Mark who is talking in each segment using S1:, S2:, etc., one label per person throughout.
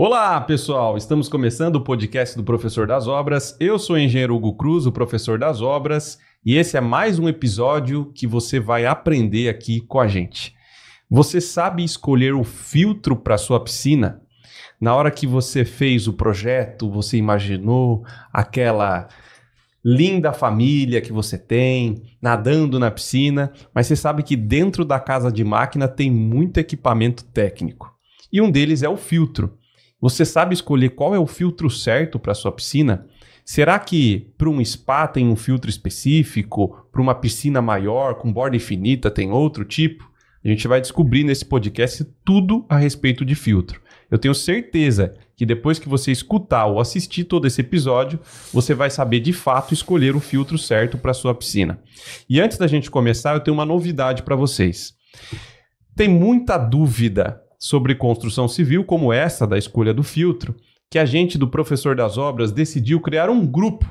S1: Olá, pessoal! Estamos começando o podcast do Professor das Obras. Eu sou o engenheiro Hugo Cruz, o professor das obras, e esse é mais um episódio que você vai aprender aqui com a gente. Você sabe escolher o filtro para sua piscina? Na hora que você fez o projeto, você imaginou aquela linda família que você tem, nadando na piscina, mas você sabe que dentro da casa de máquina tem muito equipamento técnico. E um deles é o filtro. Você sabe escolher qual é o filtro certo para sua piscina? Será que para um spa tem um filtro específico? Para uma piscina maior, com borda infinita, tem outro tipo? A gente vai descobrir nesse podcast tudo a respeito de filtro. Eu tenho certeza que depois que você escutar ou assistir todo esse episódio, você vai saber de fato escolher o filtro certo para sua piscina. E antes da gente começar, eu tenho uma novidade para vocês. Tem muita dúvida sobre construção civil, como essa da escolha do filtro, que a gente do Professor das Obras decidiu criar um grupo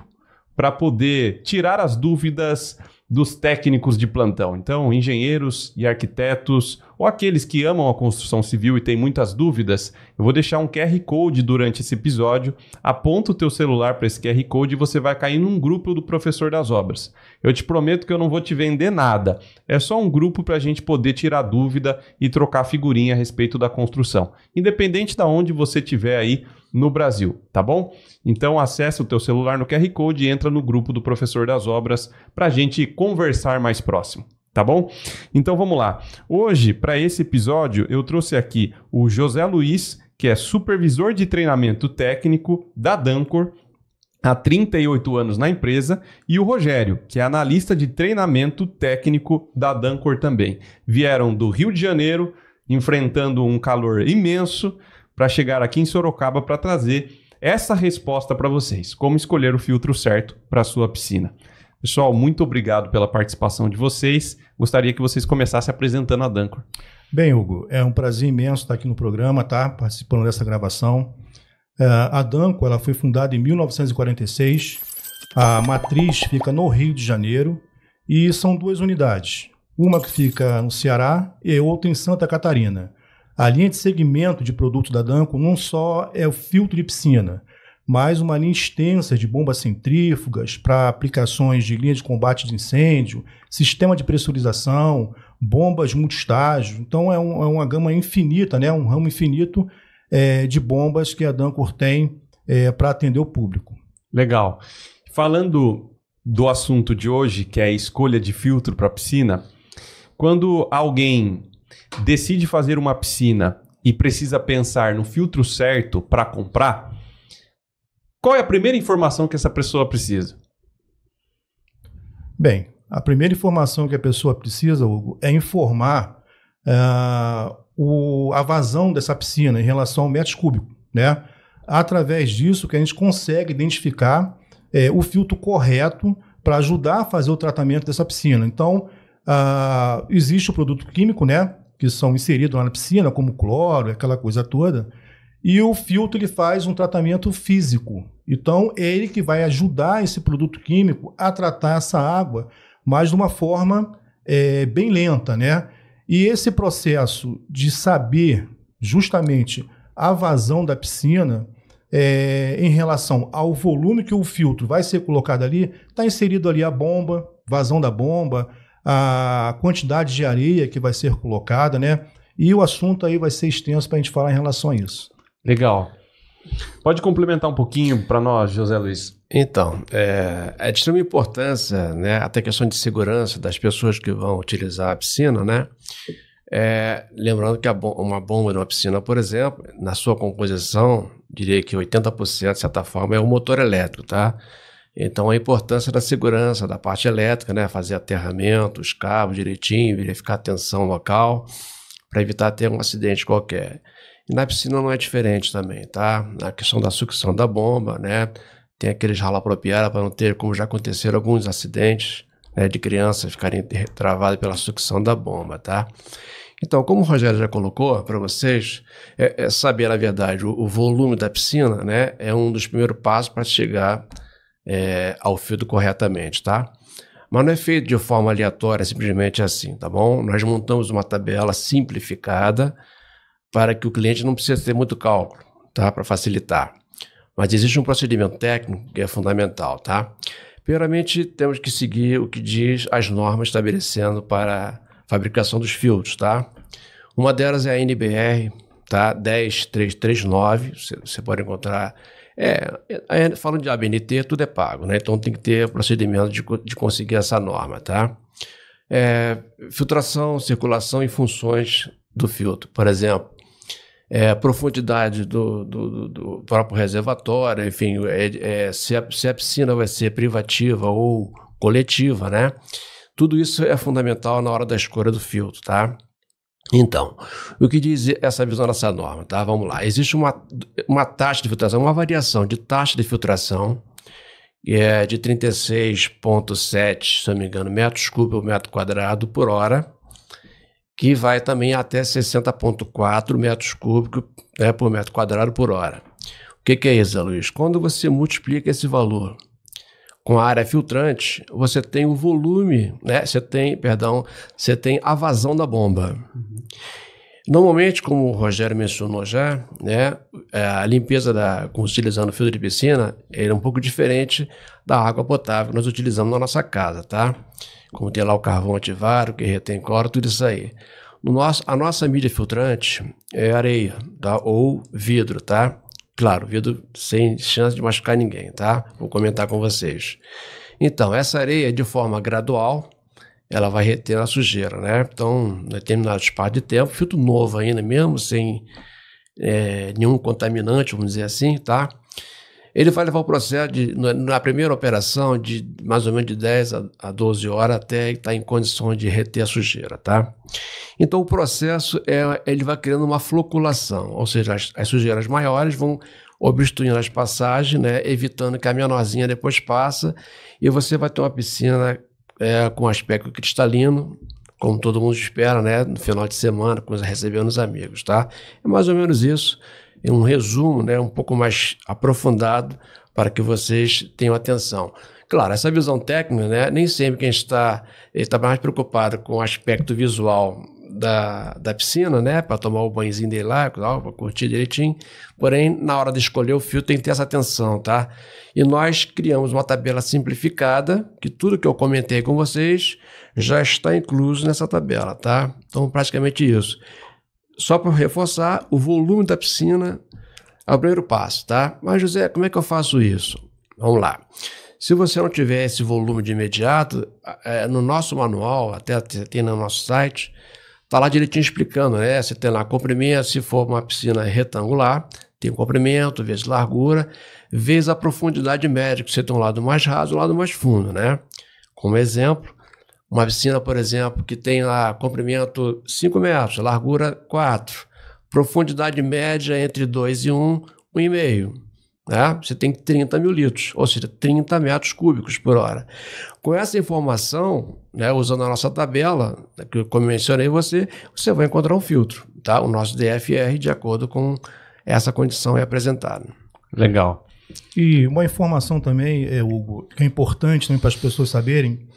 S1: para poder tirar as dúvidas dos técnicos de plantão. Então, engenheiros e arquitetos, ou aqueles que amam a construção civil e têm muitas dúvidas, eu vou deixar um QR Code durante esse episódio. Aponta o teu celular para esse QR Code e você vai cair num grupo do Professor das Obras. Eu te prometo que eu não vou te vender nada. É só um grupo para a gente poder tirar dúvida e trocar figurinha a respeito da construção, independente de onde você estiver aí no Brasil, tá bom? Então acessa o teu celular no QR Code e entra no grupo do Professor das Obras para a gente conversar mais próximo, tá bom? Então vamos lá. Hoje, para esse episódio, eu trouxe aqui o José Luiz, que é supervisor de treinamento técnico da Dancor, há 38 anos na empresa, e o Rogério, que é analista de treinamento técnico da Dancor também. Vieram do Rio de Janeiro, enfrentando um calor imenso, para chegar aqui em Sorocaba para trazer essa resposta para vocês. Como escolher o filtro certo para a sua piscina. Pessoal, muito obrigado pela participação de vocês. Gostaria que vocês começassem apresentando a Dancor.
S2: Bem, Hugo, é um prazer imenso estar aqui no programa, tá? Participando dessa gravação. A Dancor, ela foi fundada em 1946. A matriz fica no Rio de Janeiro e são duas unidades. Uma que fica no Ceará e outra em Santa Catarina. A linha de segmento de produtos da Dancor não só é o filtro de piscina, mas uma linha extensa de bombas centrífugas para aplicações de linha de combate de incêndio, sistema de pressurização, bombas multistágio. Então é uma gama infinita, né? Um ramo infinito de bombas que a Dancor tem para atender o público.
S1: Legal. Falando do assunto de hoje, que é a escolha de filtro para piscina, quando alguém decide fazer uma piscina e precisa pensar no filtro certo para comprar, qual é a primeira informação que essa pessoa precisa?
S2: Bem, a primeira informação que a pessoa precisa, Hugo, é informar a vazão dessa piscina em relação ao metro cúbico, né? Através disso que a gente consegue identificar o filtro correto para ajudar a fazer o tratamento dessa piscina. Então, existe o produto químico, né? Que são inseridos lá na piscina, como cloro, aquela coisa toda, e o filtro ele faz um tratamento físico. Então, é ele que vai ajudar esse produto químico a tratar essa água, mas de uma forma bem lenta, né? E esse processo de saber justamente a vazão da piscina em relação ao volume que o filtro vai ser colocado ali, está inserido ali a bomba, vazão da bomba, a quantidade de areia que vai ser colocada, né? E o assunto aí vai ser extenso para a gente falar em relação a isso.
S1: Legal. Pode complementar um pouquinho para nós, José Luiz?
S3: Então, é de extrema importância, né, até questão de segurança das pessoas que vão utilizar a piscina, né? Lembrando que uma bomba numa piscina, por exemplo, na sua composição, diria que 80%, de certa forma, é o motor elétrico, tá? Então, a importância da segurança, da parte elétrica, né? Fazer aterramento, os cabos direitinho, verificar a tensão local, para evitar ter um acidente qualquer. E na piscina não é diferente também, tá? Na questão da sucção da bomba, né? Tem aqueles rala-apropriada para não ter, como já aconteceram alguns acidentes, né, de crianças ficarem travadas pela sucção da bomba, tá? Então, como o Rogério já colocou para vocês, saber, na verdade, o volume da piscina, né? É um dos primeiros passos para chegar ao filtro corretamente, tá? Mas não é feito de forma aleatória, simplesmente assim, tá bom? Nós montamos uma tabela simplificada para que o cliente não precise ter muito cálculo, tá? Para facilitar. Mas existe um procedimento técnico que é fundamental, tá? Primeiramente, temos que seguir o que diz as normas estabelecendo para a fabricação dos filtros, tá? Uma delas é a NBR, tá? 10339, você pode encontrar... falando de ABNT, tudo é pago, né? Então tem que ter procedimento de conseguir essa norma, tá? Filtração, circulação e funções do filtro. Por exemplo, profundidade do próprio reservatório, enfim, se a piscina vai ser privativa ou coletiva, né? Tudo isso é fundamental na hora da escolha do filtro, tá? Então, o que diz essa visão dessa norma, tá? Vamos lá. Existe uma taxa de filtração, uma variação de taxa de filtração, que é de 36,7, se não me engano, metros cúbicos por metro quadrado por hora, que vai também até 60,4 metros cúbicos, né, por metro quadrado por hora. O que é isso, Luiz? Quando você multiplica esse valor com a área filtrante, você tem o volume, né? Você tem a vazão da bomba. Normalmente, como o Rogério mencionou já, né, a limpeza utilizando o filtro de piscina é um pouco diferente da água potável que nós utilizamos na nossa casa, tá? Como tem lá o carvão ativado, que retém cloro, tudo isso aí. A nossa mídia filtrante é areia, tá? Ou vidro, tá? Claro, vidro sem chance de machucar ninguém, tá? Vou comentar com vocês. Então, essa areia, de forma gradual, ela vai reter a sujeira, né? Então, em determinado espaço de tempo, filtro novo ainda mesmo, sem nenhum contaminante, vamos dizer assim, tá? Ele vai levar o processo na primeira operação de mais ou menos de 10 a 12 horas até estar em condições de reter a sujeira, tá? Então o processo ele vai criando uma floculação, ou seja, as sujeiras maiores vão obstruindo as passagens, né, evitando que a menorzinha depois passa e você vai ter uma piscina com aspecto cristalino, como todo mundo espera, né, no final de semana, quando recebendo os amigos, tá? É mais ou menos isso. Um resumo, né, um pouco mais aprofundado para que vocês tenham atenção. Claro, essa visão técnica, né, nem sempre quem está mais preocupado com o aspecto visual da piscina, né, para tomar o banhozinho dele lá, para curtir direitinho, porém, na hora de escolher o filtro tem que ter essa atenção, tá? E nós criamos uma tabela simplificada, que tudo que eu comentei com vocês já está incluso nessa tabela, tá? Então, praticamente isso. Só para reforçar, o volume da piscina é o primeiro passo, tá? Mas, José, como é que eu faço isso? Vamos lá. Se você não tiver esse volume de imediato, no nosso manual, até tem no nosso site, está lá direitinho explicando, né? Você tem lá comprimento, se for uma piscina retangular, tem comprimento, vezes largura, vezes a profundidade média, que você tem um lado mais raso e um lado mais fundo, né? Como exemplo, uma piscina, por exemplo, que tem lá comprimento 5 metros, largura 4, profundidade média entre 2 e 1,5, né? Você tem 30 mil litros, ou seja, 30 metros cúbicos por hora. Com essa informação, né, usando a nossa tabela, que como mencionei você vai encontrar um filtro, tá? O nosso DFR, de acordo com essa condição é apresentada.
S1: Legal.
S2: E uma informação também, Hugo, que é importante também para as pessoas saberem,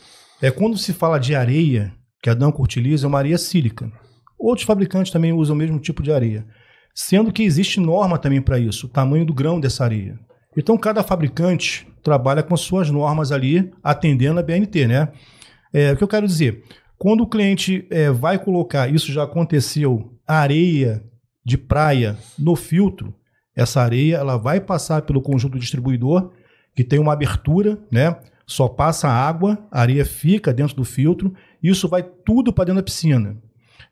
S2: quando se fala de areia, que a Danco utiliza, é uma areia sílica. Outros fabricantes também usam o mesmo tipo de areia, sendo que existe norma também para isso, o tamanho do grão dessa areia. Então, cada fabricante trabalha com as suas normas ali, atendendo a BNT, né? O que eu quero dizer, quando o cliente vai colocar, isso já aconteceu, areia de praia no filtro, essa areia ela vai passar pelo conjunto distribuidor, que tem uma abertura, né? Só passa água, a areia fica dentro do filtro, isso vai tudo para dentro da piscina.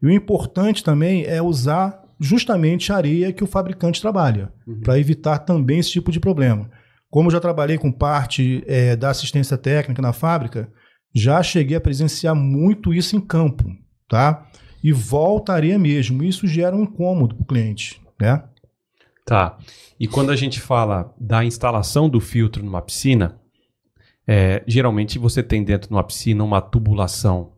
S2: E o importante também é usar justamente a areia que o fabricante trabalha, para evitar também esse tipo de problema. Como eu já trabalhei com parte da assistência técnica na fábrica, já cheguei a presenciar muito isso em campo, tá? E volta a areia mesmo, isso gera um incômodo para o cliente, né?
S1: Tá. E quando a gente fala da instalação do filtro numa piscina, geralmente você tem dentro de uma piscina uma tubulação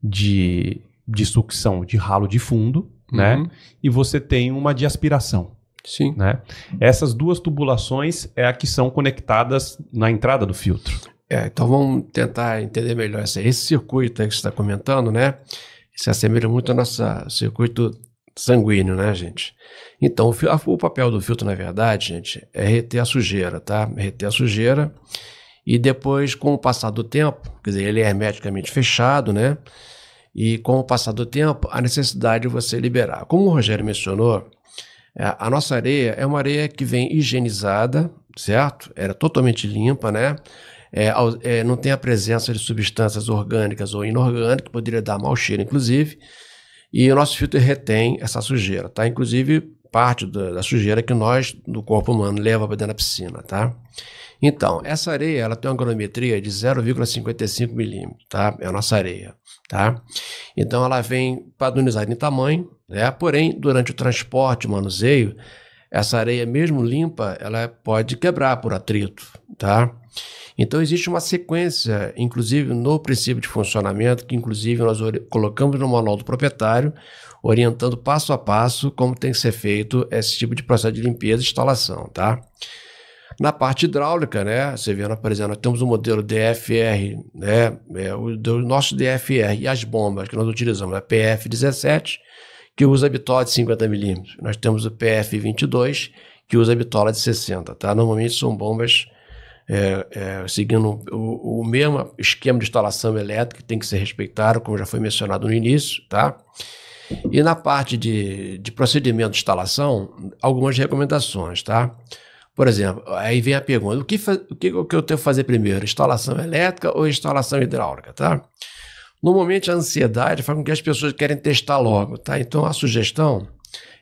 S1: de sucção de ralo de fundo, né? E você tem uma de aspiração.
S3: Sim.
S1: Né? Essas duas tubulações é a que são conectadas na entrada do filtro.
S3: Então vamos tentar entender melhor esse circuito aí que você está comentando, né? Se assemelha muito ao nosso circuito sanguíneo, né, gente? Então, o papel do filtro, na verdade, gente, é reter a sujeira, tá? Reter a sujeira e depois, com o passar do tempo, quer dizer, ele é hermeticamente fechado, né? E com o passar do tempo, a necessidade de você liberar. Como o Rogério mencionou, a nossa areia é uma areia que vem higienizada, certo? Era totalmente limpa, né? Não tem a presença de substâncias orgânicas ou inorgânicas, que poderia dar mau cheiro, inclusive. E o nosso filtro retém essa sujeira, tá? Inclusive, parte da sujeira que nós, do corpo humano, leva para dentro da piscina, tá? Então, essa areia, ela tem uma granulometria de 0,55 milímetros, tá? É a nossa areia, tá? Então, ela vem padronizada em tamanho, né? Porém, durante o transporte, o manuseio, essa areia, mesmo limpa, ela pode quebrar por atrito, tá? Então, existe uma sequência, inclusive no princípio de funcionamento, que inclusive nós colocamos no manual do proprietário, orientando passo a passo como tem que ser feito esse tipo de processo de limpeza e instalação, tá? Na parte hidráulica, né, você vê, por exemplo, nós temos o modelo DFR, né, o nosso DFR e as bombas que nós utilizamos, a PF17, que usa bitola de 50 milímetros. Nós temos o PF22, que usa bitola de 60, tá? Normalmente são bombas seguindo o mesmo esquema de instalação elétrica, que tem que ser respeitado, como já foi mencionado no início, tá? E na parte de procedimento de instalação, algumas recomendações, tá? Por exemplo, aí vem a pergunta, o que eu tenho que fazer primeiro, instalação elétrica ou instalação hidráulica, tá? Normalmente a ansiedade faz com que as pessoas querem testar logo, tá? Então a sugestão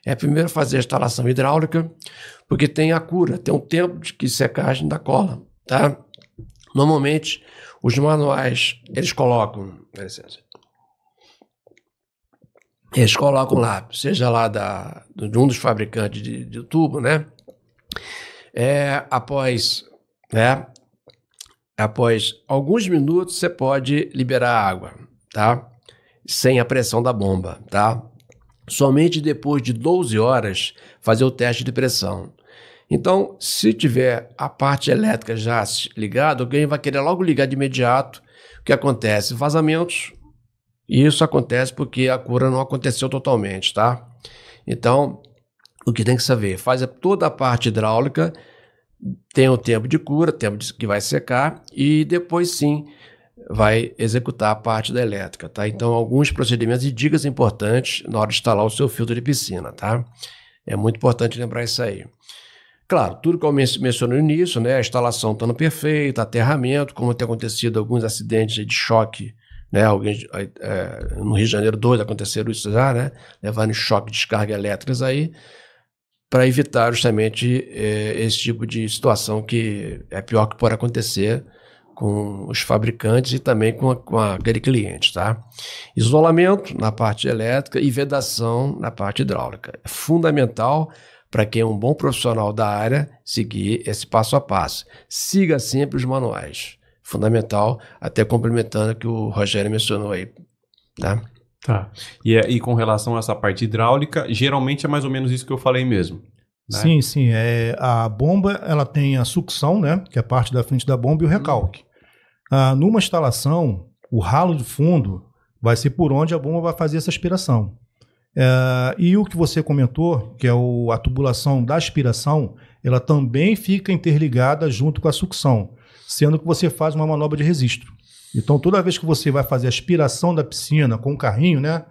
S3: é primeiro fazer a instalação hidráulica, porque tem a cura, tem um tempo de secagem da cola, tá? Normalmente os manuais, eles colocam lá, seja lá de um dos fabricantes de tubo, né? Após alguns minutos você pode liberar a água, tá? Sem a pressão da bomba, tá? Somente depois de 12 horas fazer o teste de pressão. Então, se tiver a parte elétrica já ligada, alguém vai querer logo ligar de imediato. O que acontece? Vazamentos. E isso acontece porque a cura não aconteceu totalmente, tá? Então, o que tem que saber? Faz toda a parte hidráulica, tem o tempo de cura, tempo que vai secar, e depois sim vai executar a parte da elétrica, tá? Então, alguns procedimentos e dicas importantes na hora de instalar o seu filtro de piscina, tá? É muito importante lembrar isso aí. Claro, tudo que eu mencionei no início, né? A instalação estando perfeita, aterramento, como tem acontecido alguns acidentes de choque, né? No Rio de Janeiro 2 aconteceram isso já, né? Levaram em choque de descarga elétricas aí, para evitar justamente esse tipo de situação que é pior que pode acontecer com os fabricantes e também com aquele cliente, tá? Isolamento na parte elétrica e vedação na parte hidráulica. É fundamental para quem é um bom profissional da área seguir esse passo a passo. Siga sempre os manuais. Fundamental, até complementando o que o Rogério mencionou aí, tá?
S1: Tá. E com relação a essa parte hidráulica, geralmente é mais ou menos isso que eu falei mesmo. Né?
S2: Sim. A bomba, ela tem a sucção, né? Que é a parte da frente da bomba, e o recalque. Numa instalação, o ralo de fundo vai ser por onde a bomba vai fazer essa aspiração. E o que você comentou, que é a tubulação da aspiração, ela também fica interligada junto com a sucção, sendo que você faz uma manobra de registro. Então, toda vez que você vai fazer a aspiração da piscina com o carrinho, né,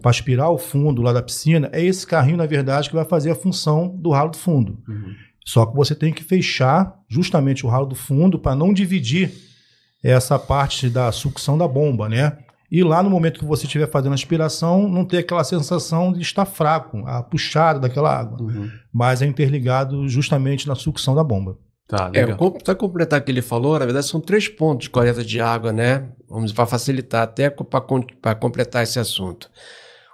S2: para aspirar o fundo lá da piscina, é esse carrinho, na verdade, que vai fazer a função do ralo do fundo. Uhum. Só que você tem que fechar justamente o ralo do fundo para não dividir essa parte da sucção da bomba, né? E lá no momento que você estiver fazendo a aspiração, não ter aquela sensação de estar fraco, a puxada daquela água. Uhum. Mas é interligado justamente na sucção da bomba.
S3: Tá, legal. Para completar o que ele falou, na verdade são 3 pontos de coleta de água, né? Vamos para facilitar até para completar esse assunto.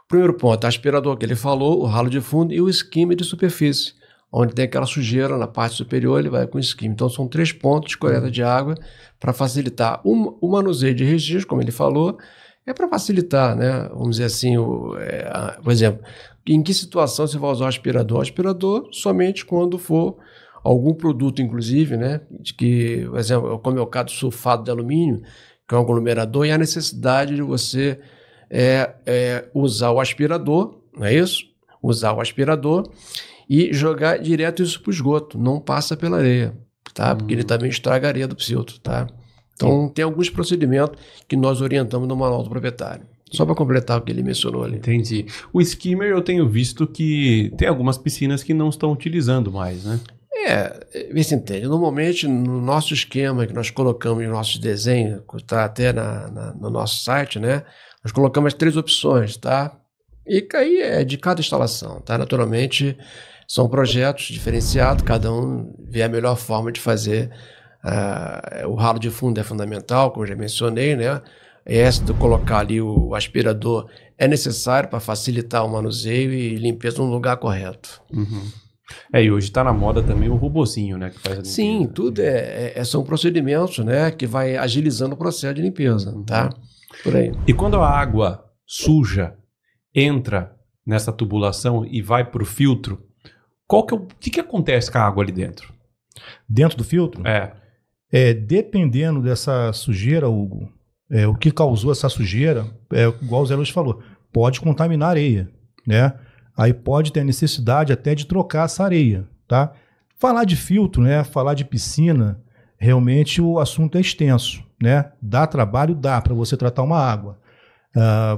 S3: O primeiro ponto, o aspirador que ele falou, o ralo de fundo e o skimmer de superfície, onde tem aquela sujeira na parte superior, ele vai com o skimmer. Então são 3 pontos de coleta de água para facilitar o manuseio de registro, como ele falou, é para facilitar, né? Vamos dizer assim, por exemplo, em que situação você vai usar o aspirador? O aspirador somente quando for algum produto, inclusive, né? De que, por exemplo, como é o caso do sulfato de alumínio, que é um aglomerador, e a necessidade de você usar o aspirador, não é isso? usar o aspirador e jogar direto isso para o esgoto, não passa pela areia, tá? Porque ele também estraga a areia do filtro, tá? Então, tem alguns procedimentos que nós orientamos no manual do proprietário. Só para completar o que ele mencionou ali.
S1: Entendi. O skimmer eu tenho visto que tem algumas piscinas que não estão utilizando mais, né?
S3: Vê se entende. Normalmente, no nosso esquema que nós colocamos em nossos desenhos, está até no nosso site, né? Nós colocamos as 3 opções, tá? E aí é de cada instalação, tá? Naturalmente, são projetos diferenciados, cada um vê a melhor forma de fazer. O ralo de fundo é fundamental, como eu já mencionei, né? Esse de colocar ali o aspirador é necessário para facilitar o manuseio e limpeza no lugar correto.
S1: Uhum. E hoje está na moda também o robozinho, né? Que faz a limpeza.
S3: Sim, tudo são procedimentos, né? Que vai agilizando o processo de limpeza, tá? Por aí.
S1: E quando a água suja entra nessa tubulação e vai para o filtro, o que acontece com a água ali dentro?
S2: Dentro do filtro? Dependendo dessa sujeira, Hugo, o que causou essa sujeira, igual o Zé Luiz falou, pode contaminar a areia, né? Aí pode ter a necessidade até de trocar essa areia, tá? Falar de filtro, né? Falar de piscina, realmente o assunto é extenso, né? Dá trabalho, dá para você tratar uma água.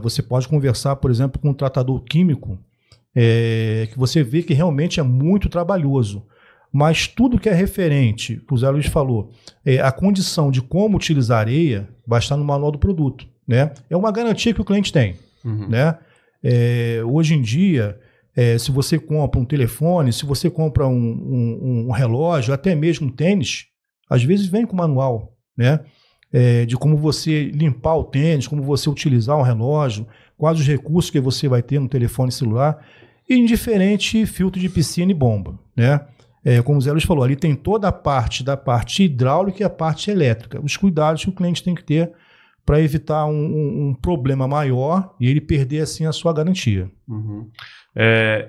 S2: Você pode conversar, por exemplo, com um tratador químico, que você vê que realmente é muito trabalhoso. Mas tudo que é referente, que o Zé Luiz falou, a condição de como utilizar a areia vai estar no manual do produto, né? É uma garantia que o cliente tem, né? Hoje em dia, se você compra um telefone, se você compra um relógio, até mesmo um tênis, às vezes vem com manual, né? De como você limpar o tênis, como você utilizar um relógio, quais os recursos que você vai ter no telefone celular, e indiferente filtro de piscina e bomba, né? Como o Zé Luiz falou, ali tem toda a parte da parte hidráulica e a parte elétrica. Os cuidados que o cliente tem que ter para evitar um problema maior e ele perder assim a sua garantia.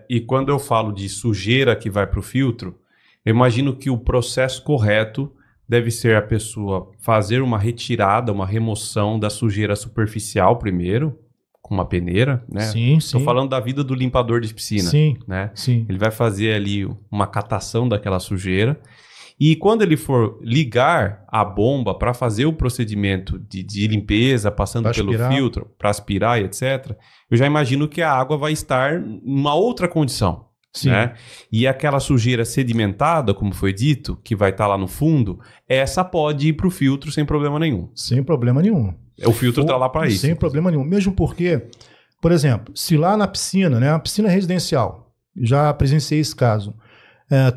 S1: E quando eu falo de sujeira que vai para o filtro, eu imagino que o processo correto deve ser a pessoa fazer uma retirada, uma remoção da sujeira superficial primeiro, com uma peneira, né?
S2: Sim.
S1: Estou falando da vida do limpador de piscina,
S2: sim,
S1: né?
S2: Sim.
S1: Ele vai fazer ali uma catação daquela sujeira e quando ele for ligar a bomba para fazer o procedimento de limpeza, passando pelo filtro, para aspirar e etc., eu já imagino que a água vai estar em uma outra condição.
S2: Sim.
S1: Né? E aquela sujeira sedimentada, como foi dito, que vai estar lá no fundo, essa pode ir para o filtro sem problema nenhum.
S2: Sem problema nenhum.
S1: O filtro está lá para isso.
S2: Sem problema nenhum. Mesmo porque, por exemplo, se lá na piscina, né, a piscina residencial, já presenciei esse caso,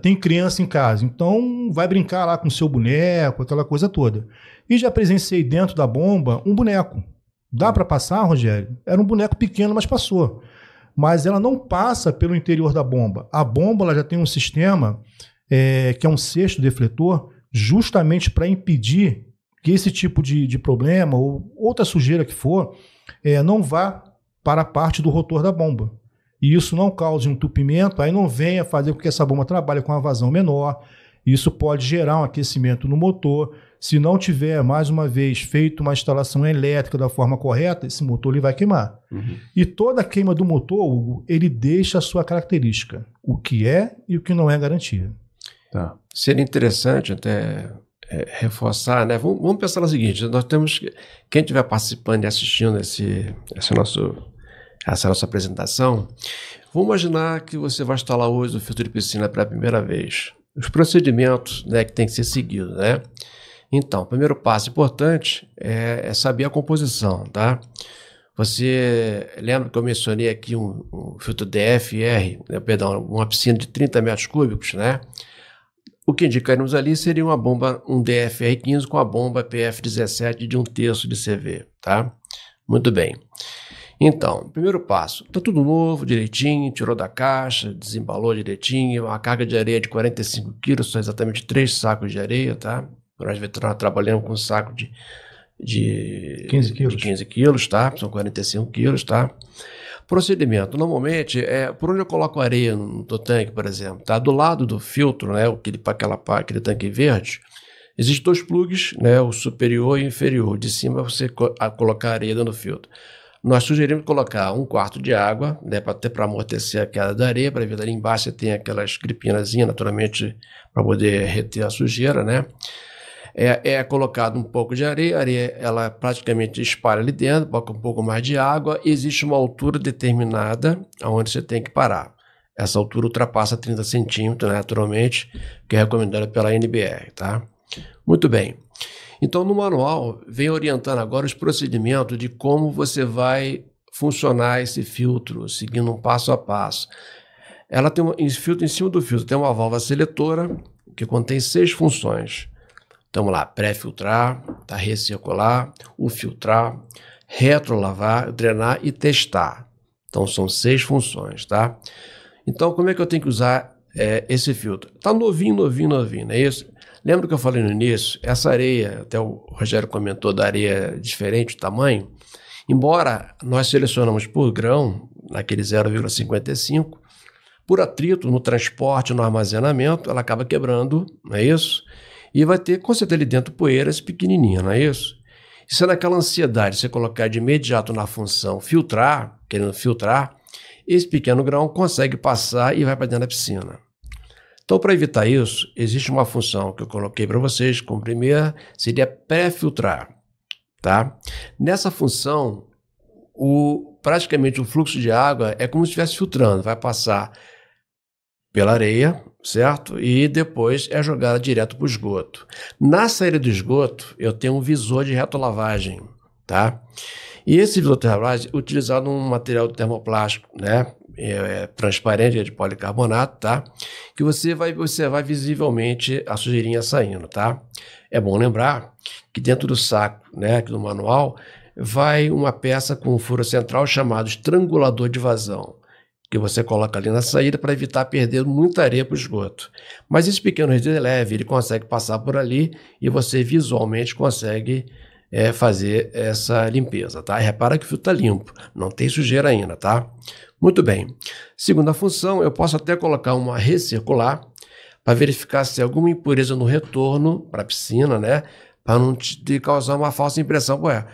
S2: tem criança em casa, então vai brincar lá com o seu boneco, aquela coisa toda. E já presenciei dentro da bomba um boneco. Dá para passar, Rogério? Era um boneco pequeno, mas passou. Mas ela não passa pelo interior da bomba. A bomba ela já tem um sistema que é um cesto defletor justamente para impedir que esse tipo de problema ou outra sujeira que for não vá para a parte do rotor da bomba. E isso não cause um entupimento, aí não venha fazer com que essa bomba trabalhe com uma vazão menor. Isso pode gerar um aquecimento no motor. Se não tiver, mais uma vez, feito uma instalação elétrica da forma correta, esse motor ele vai queimar. E toda a queima do motor, Hugo, ele deixa a sua característica, o que é e o que não é garantia.
S3: Tá. Seria interessante até reforçar, né? Vamos pensar no seguinte, nós temos quem estiver participando e assistindo essa nossa apresentação, vamos imaginar que você vai instalar hoje o filtro de piscina pela primeira vez. Os procedimentos, né, que tem que ser seguidos, né? Então, o primeiro passo importante é saber a composição, tá? Você lembra que eu mencionei aqui um filtro DFR, né, uma piscina de 30 metros cúbicos, né? O que indicaríamos ali seria uma bomba, um DFR15 com a bomba PF17 de 1/3 de CV, tá? Muito bem. Então, primeiro passo, tá tudo novo, direitinho, tirou da caixa, desembalou direitinho, a carga de areia de 45 quilos, são exatamente 3 sacos de areia, tá? Nós trabalhamos com um saco de 15 quilos, tá? São 45 quilos, tá? Procedimento, normalmente, por onde eu coloco areia no tanque, por exemplo, tá? Do lado do filtro, né? Aquele tanque verde, existem 2 plugs, né? O superior e o inferior. De cima você colocar areia dentro do filtro. nós sugerimos colocar 1/4 de água, né, para amortecer a queda da areia, para evitar ali embaixo você tem aquelas cripinazinhas, naturalmente, para poder reter a sujeira, né? É colocado um pouco de areia, a areia ela praticamente espalha ali dentro, coloca um pouco mais de água, e existe uma altura determinada onde você tem que parar. Essa altura ultrapassa 30 centímetros, né, naturalmente, que é recomendada pela NBR, tá? Muito bem. Então, no manual, vem orientando agora os procedimentos de como você vai funcionar esse filtro, seguindo um passo a passo. Ela tem em cima do filtro tem uma válvula seletora que contém 6 funções. Então, vamos lá, pré-filtrar, tá, recircular, o filtrar, retrolavar, drenar e testar. Então, são 6 funções, tá? Então, como é que eu tenho que usar esse filtro? Tá novinho, não é isso? Lembra que eu falei no início? Essa areia, até o Rogério comentou da areia diferente, o tamanho, embora nós selecionamos por grão, naquele 0,55, por atrito, no transporte, no armazenamento, ela acaba quebrando, não é isso? E vai ter, com certeza, ali dentro poeiras pequenininhas, não é isso? E se naquela ansiedade você colocar de imediato na função filtrar, querendo filtrar, esse pequeno grão consegue passar e vai para dentro da piscina. Então, para evitar isso, existe uma função que eu coloquei para vocês, como primeira, seria pré-filtrar, tá? Nessa função, praticamente o fluxo de água é como se estivesse filtrando, vai passar pela areia, certo? E depois é jogada direto para o esgoto. Na saída do esgoto, eu tenho um visor de retrolavagem, tá? E esse visor de retrolavagem é utilizado num material termoplástico, né? Transparente, de policarbonato, tá? Que você vai observar visivelmente a sujeirinha saindo, tá? É bom lembrar que dentro do saco, né, aqui no manual, vai uma peça com um furo central chamado estrangulador de vazão, que você coloca ali na saída para evitar perder muita areia para o esgoto. Mas esse pequeno resíduo é leve, ele consegue passar por ali e você visualmente consegue fazer essa limpeza, tá? E repara que o filtro está limpo, não tem sujeira ainda, tá? Muito bem. Segunda função, eu posso até colocar uma recircular para verificar se tem alguma impureza no retorno para a piscina, né? Para não te causar uma falsa impressão. Ué,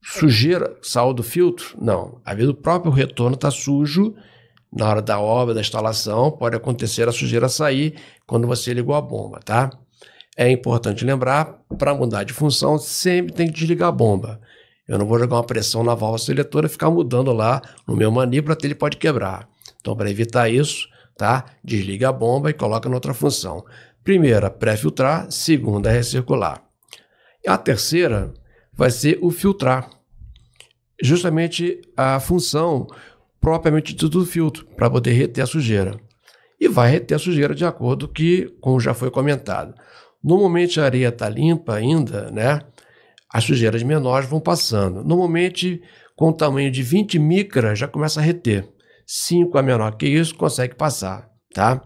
S3: sujeira saiu do filtro? Não. Às vezes o próprio retorno está sujo. Na hora da obra, da instalação, pode acontecer a sujeira sair quando você ligou a bomba, tá? É importante lembrar, para mudar de função, sempre tem que desligar a bomba. Eu não vou jogar uma pressão na válvula seletora e ficar mudando lá no meu manípulo, até ele pode quebrar. Então, para evitar isso, tá? Desliga a bomba e coloca na outra função. Primeira, pré-filtrar. Segunda, recircular. E a terceira vai ser o filtrar. Justamente a função propriamente dita do filtro, para poder reter a sujeira. E vai reter a sujeira de acordo com já foi comentado. Normalmente a areia está limpa ainda, né? As sujeiras menores vão passando. Normalmente, com o tamanho de 20 micras, já começa a reter. 5 a menor que isso, consegue passar, tá?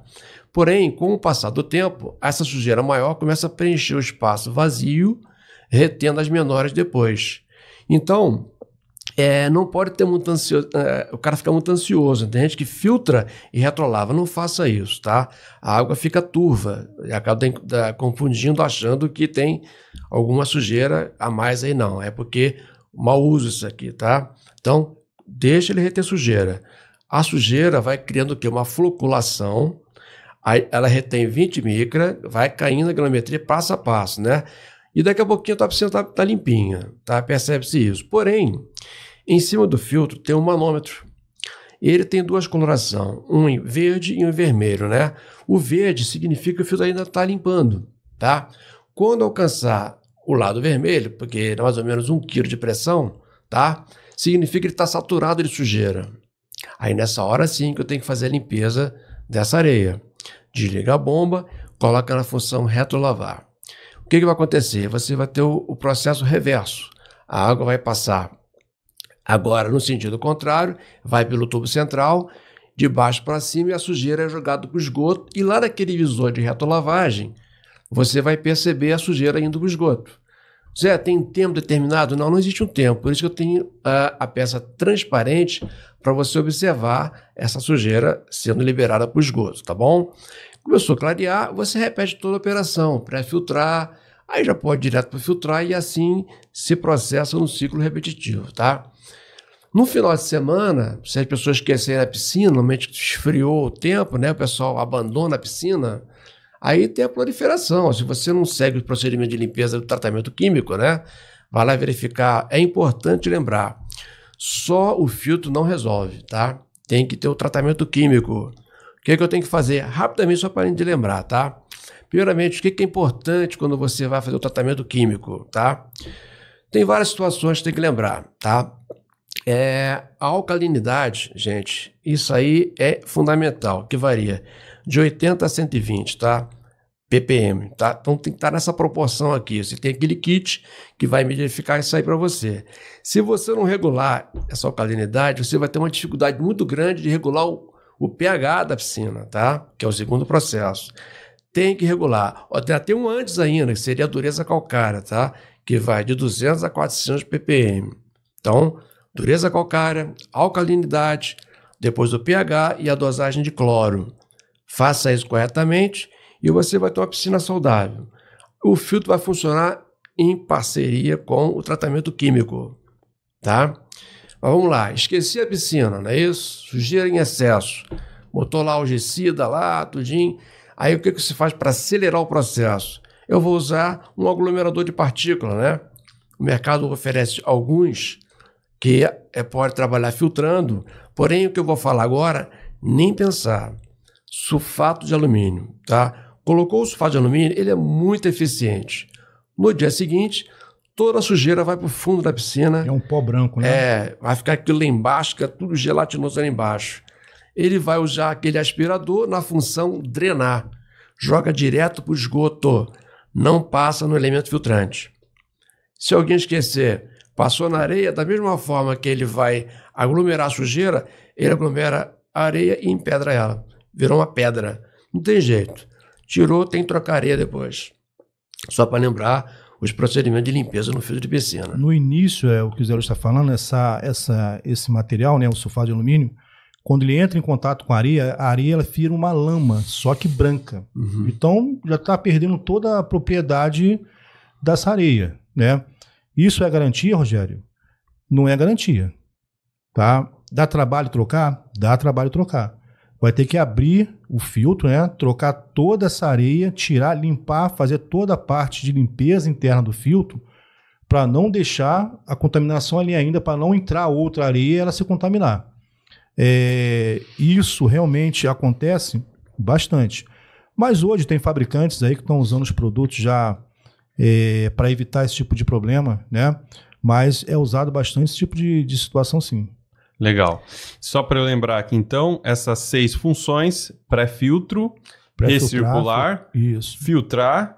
S3: Porém, com o passar do tempo, essa sujeira maior começa a preencher o espaço vazio, retendo as menores depois. Então, não pode ter muito ansioso, o cara fica muito ansioso. Tem gente que filtra e retrolava. Não faça isso, tá? A água fica turva e acaba confundindo, achando que tem alguma sujeira a mais aí. Não, é porque mal uso isso aqui, tá? Então, deixa ele reter sujeira. A sujeira vai criando o quê? Uma floculação. Aí ela retém 20 micras, vai caindo a granulometria passo a passo, né? E daqui a pouquinho a piscina tá limpinha, tá? Percebe-se isso. Porém, em cima do filtro tem um manômetro. Ele tem 2 colorações, um em verde e um em vermelho, né? O verde significa que o filtro ainda está limpando, tá? Quando alcançar o lado vermelho, porque é mais ou menos 1 kg de pressão, tá? Significa que ele está saturado de sujeira. Aí nessa hora sim que eu tenho que fazer a limpeza dessa areia. Desliga a bomba, coloca na função retrolavar. O que vai acontecer? Você vai ter o processo reverso. A água vai passar agora no sentido contrário, vai pelo tubo central, de baixo para cima, e a sujeira é jogada para o esgoto, e lá naquele visor de retrolavagem, você vai perceber a sujeira indo para o esgoto. Zé, tem um tempo determinado? Não, não existe um tempo, por isso que eu tenho a peça transparente para você observar essa sujeira sendo liberada para o esgoto, tá bom? Começou a clarear, você repete toda a operação, pré-filtrar, aí já pode ir direto para filtrar e assim se processa no ciclo repetitivo, tá? No final de semana, se as pessoas esquecerem a piscina, normalmente esfriou o tempo, né? O pessoal abandona a piscina, aí tem a proliferação. Se você não segue o procedimento de limpeza do tratamento químico, né? Vai lá verificar. É importante lembrar, só o filtro não resolve, tá? Tem que ter o tratamento químico. O que é que eu tenho que fazer? Rapidamente, só para a gente lembrar, tá? Primeiramente, o que é importante quando você vai fazer o tratamento químico, tá? Tem várias situações que tem que lembrar, tá? A alcalinidade, gente, isso aí é fundamental, que varia de 80 a 120, tá? ppm, tá? Então tem que estar nessa proporção aqui. Você tem aquele kit que vai verificar isso aí para você. Se você não regular essa alcalinidade, você vai ter uma dificuldade muito grande de regular o pH da piscina, tá? Que é o segundo processo. Tem que regular. Tem até um antes ainda, que seria a dureza calcária, tá? Que vai de 200 a 400 ppm. Então, dureza calcária, alcalinidade, depois do pH e a dosagem de cloro. Faça isso corretamente e você vai ter uma piscina saudável. O filtro vai funcionar em parceria com o tratamento químico, tá? Mas vamos lá, esqueci a piscina, não é isso? Sujeira em excesso. Botou lá algicida, lá, tudinho. Aí o que se faz para acelerar o processo? Eu vou usar um aglomerador de partícula, né? O mercado oferece alguns que pode trabalhar filtrando, porém o que eu vou falar agora, nem pensar. Sulfato de alumínio, tá? Colocou o sulfato de alumínio, ele é muito eficiente. No dia seguinte, toda a sujeira vai para o fundo da piscina.
S2: É um pó branco, né?
S3: Vai ficar aquilo lá embaixo, fica tudo gelatinoso lá embaixo. Ele vai usar aquele aspirador na função drenar. Joga direto para o esgoto, não passa no elemento filtrante. Se alguém esquecer, passou na areia, da mesma forma que ele vai aglomerar a sujeira, ele aglomera a areia e empedra ela. Virou uma pedra. Não tem jeito. Tirou, tem que trocar areia depois. Só para lembrar os procedimentos de limpeza no filtro de piscina.
S2: No início, o que o Zé Luiz está falando, esse material, né, o sulfato de alumínio, quando ele entra em contato com a areia ela vira uma lama, só que branca.
S3: Uhum.
S2: Então, já está perdendo toda a propriedade dessa areia, né? Isso é garantia, Rogério? Não é garantia, tá? Dá trabalho trocar? Dá trabalho trocar. Vai ter que abrir o filtro, né? Trocar toda essa areia, tirar, limpar, fazer toda a parte de limpeza interna do filtro para não deixar a contaminação ali ainda, para não entrar outra areia e ela se contaminar. Isso realmente acontece bastante. Mas hoje tem fabricantes aí que estão usando os produtos já para evitar esse tipo de problema, né? Mas é usado bastante esse tipo de situação, sim.
S1: Legal. Só para eu lembrar aqui, então, essas 6 funções: pré-filtro, recircular, filtrar,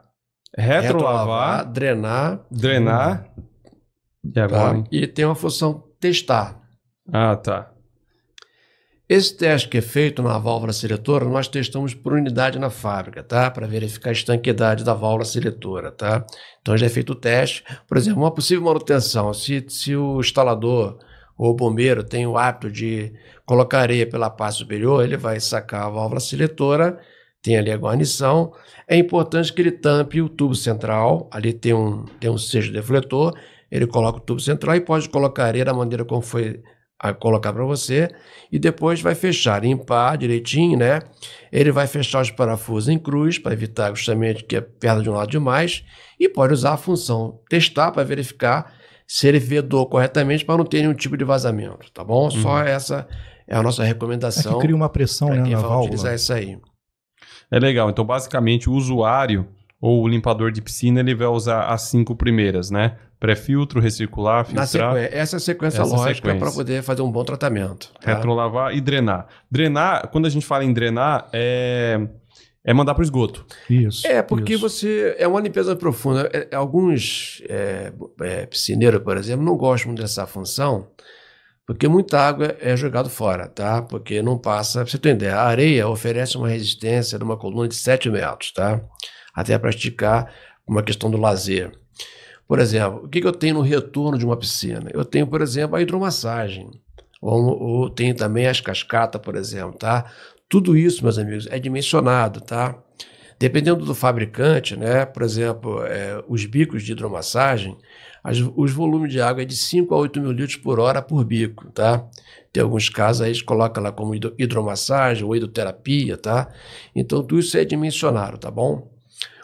S1: retrolavar,
S3: drenar.
S1: E agora?
S3: Tá? E tem uma função testar.
S1: Ah, tá.
S3: Esse teste que é feito na válvula seletora, nós testamos por unidade na fábrica, tá? Para verificar a estanqueidade da válvula seletora, tá? Então já é feito o teste. Por exemplo, uma possível manutenção, se o instalador ou o bombeiro tem o hábito de colocar areia pela parte superior, ele vai sacar a válvula seletora, tem ali a guarnição. É importante que ele tampe o tubo central, ali tem um cesto defletor, ele coloca o tubo central e pode colocar areia da maneira como foi a colocar para você, e depois vai fechar, limpar direitinho, né? Ele vai fechar os parafusos em cruz para evitar justamente que a perda de um lado demais, e pode usar a função testar para verificar se ele vedou corretamente para não ter nenhum tipo de vazamento, tá bom? Só essa é a nossa recomendação.
S2: Que cria uma pressão, né, na válvula.
S3: Utilizar isso aí.
S1: É legal. Então, basicamente, o usuário ou o limpador de piscina, ele vai usar as 5 primeiras, né? Pré-filtro, recircular, filtrar.
S3: Essa é a sequência lógica para poder fazer um bom tratamento. Tá?
S1: Retrolavar e drenar. Drenar, quando a gente fala em drenar, é mandar para o esgoto.
S2: Isso.
S3: Porque você... É uma limpeza profunda. Alguns piscineiros, por exemplo, não gostam muito dessa função, porque muita água é jogada fora, tá? Porque não passa... Pra você ter ideia, a areia oferece uma resistência de uma coluna de 7 metros, tá? Até para esticar uma questão do lazer. Por exemplo, o que eu tenho no retorno de uma piscina? Eu tenho, por exemplo, a hidromassagem. Ou tenho também as cascatas, por exemplo, tá? Tudo isso, meus amigos, é dimensionado, tá? Dependendo do fabricante, né? Por exemplo, os bicos de hidromassagem, os volumes de água é de 5 a 8 mil litros por hora por bico, tá? Tem alguns casos aí, eles colocam lá como hidromassagem ou hidroterapia, tá? Então, tudo isso é dimensionado, tá bom?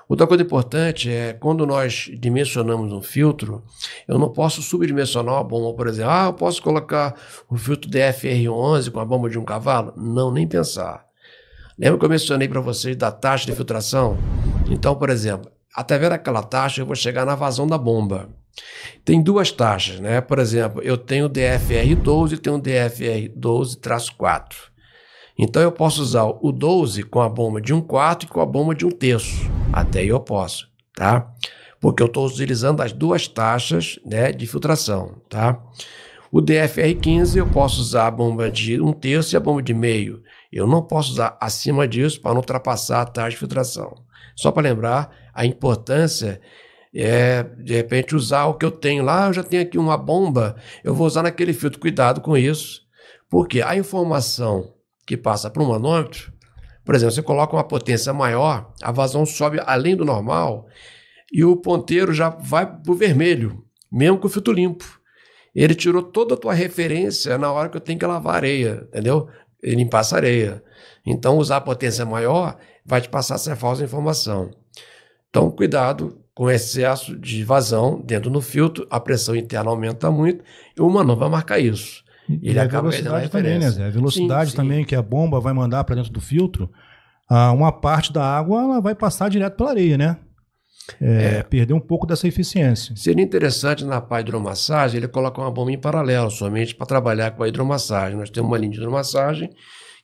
S3: Outra coisa importante é, quando nós dimensionamos um filtro, eu não posso subdimensionar uma bomba, por exemplo. Eu posso colocar um filtro DFR11 com a bomba de um cavalo? Não, nem pensar. Lembra que eu mencionei para vocês da taxa de filtração? Então, por exemplo, através daquela taxa eu vou chegar na vazão da bomba. Tem duas taxas, né? Por exemplo, eu tenho DFR12 e tenho DFR12-4. Então eu posso usar o 12 com a bomba de 1/4 e com a bomba de 1/3. Até aí eu posso, tá? Porque eu estou utilizando as duas taxas, né, de filtração, tá? O DFR15 eu posso usar a bomba de 1/3 e a bomba de meio. Eu não posso usar acima disso para não ultrapassar a taxa de filtração. Só para lembrar, a importância é, de repente, usar o que eu tenho lá. Eu já tenho aqui uma bomba, eu vou usar naquele filtro. Cuidado com isso, porque a informação que passa para um manômetro, por exemplo, você coloca uma potência maior, a vazão sobe além do normal e o ponteiro já vai para o vermelho, mesmo com o filtro limpo. Ele tirou toda a tua referência na hora que eu tenho que lavar areia, entendeu? E limpar essa areia. Então, usar a potência maior vai te passar essa falsa informação. Então, cuidado com excesso de vazão dentro do filtro, a pressão interna aumenta muito e o manômetro vai marcar isso.
S2: E a velocidade também, né, Zé? A velocidade também que a bomba vai mandar para dentro do filtro, uma parte da água ela vai passar direto pela areia, né? Perder um pouco dessa eficiência.
S3: Seria interessante na parte de hidromassagem ele colocar uma bomba em paralelo, somente para trabalhar com a hidromassagem. Nós temos uma linha de hidromassagem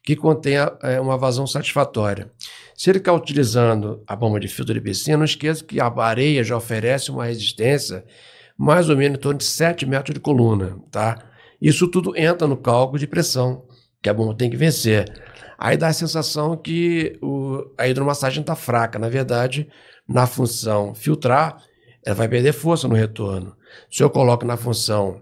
S3: que contém uma vazão satisfatória. Se ele está utilizando a bomba de filtro de piscina, não esqueça que a areia já oferece uma resistência mais ou menos em torno de 7 metros de coluna, tá? Isso tudo entra no cálculo de pressão, que a bomba tem que vencer. Aí dá a sensação que a hidromassagem está fraca. Na verdade, na função filtrar, ela vai perder força no retorno. Se eu coloco na função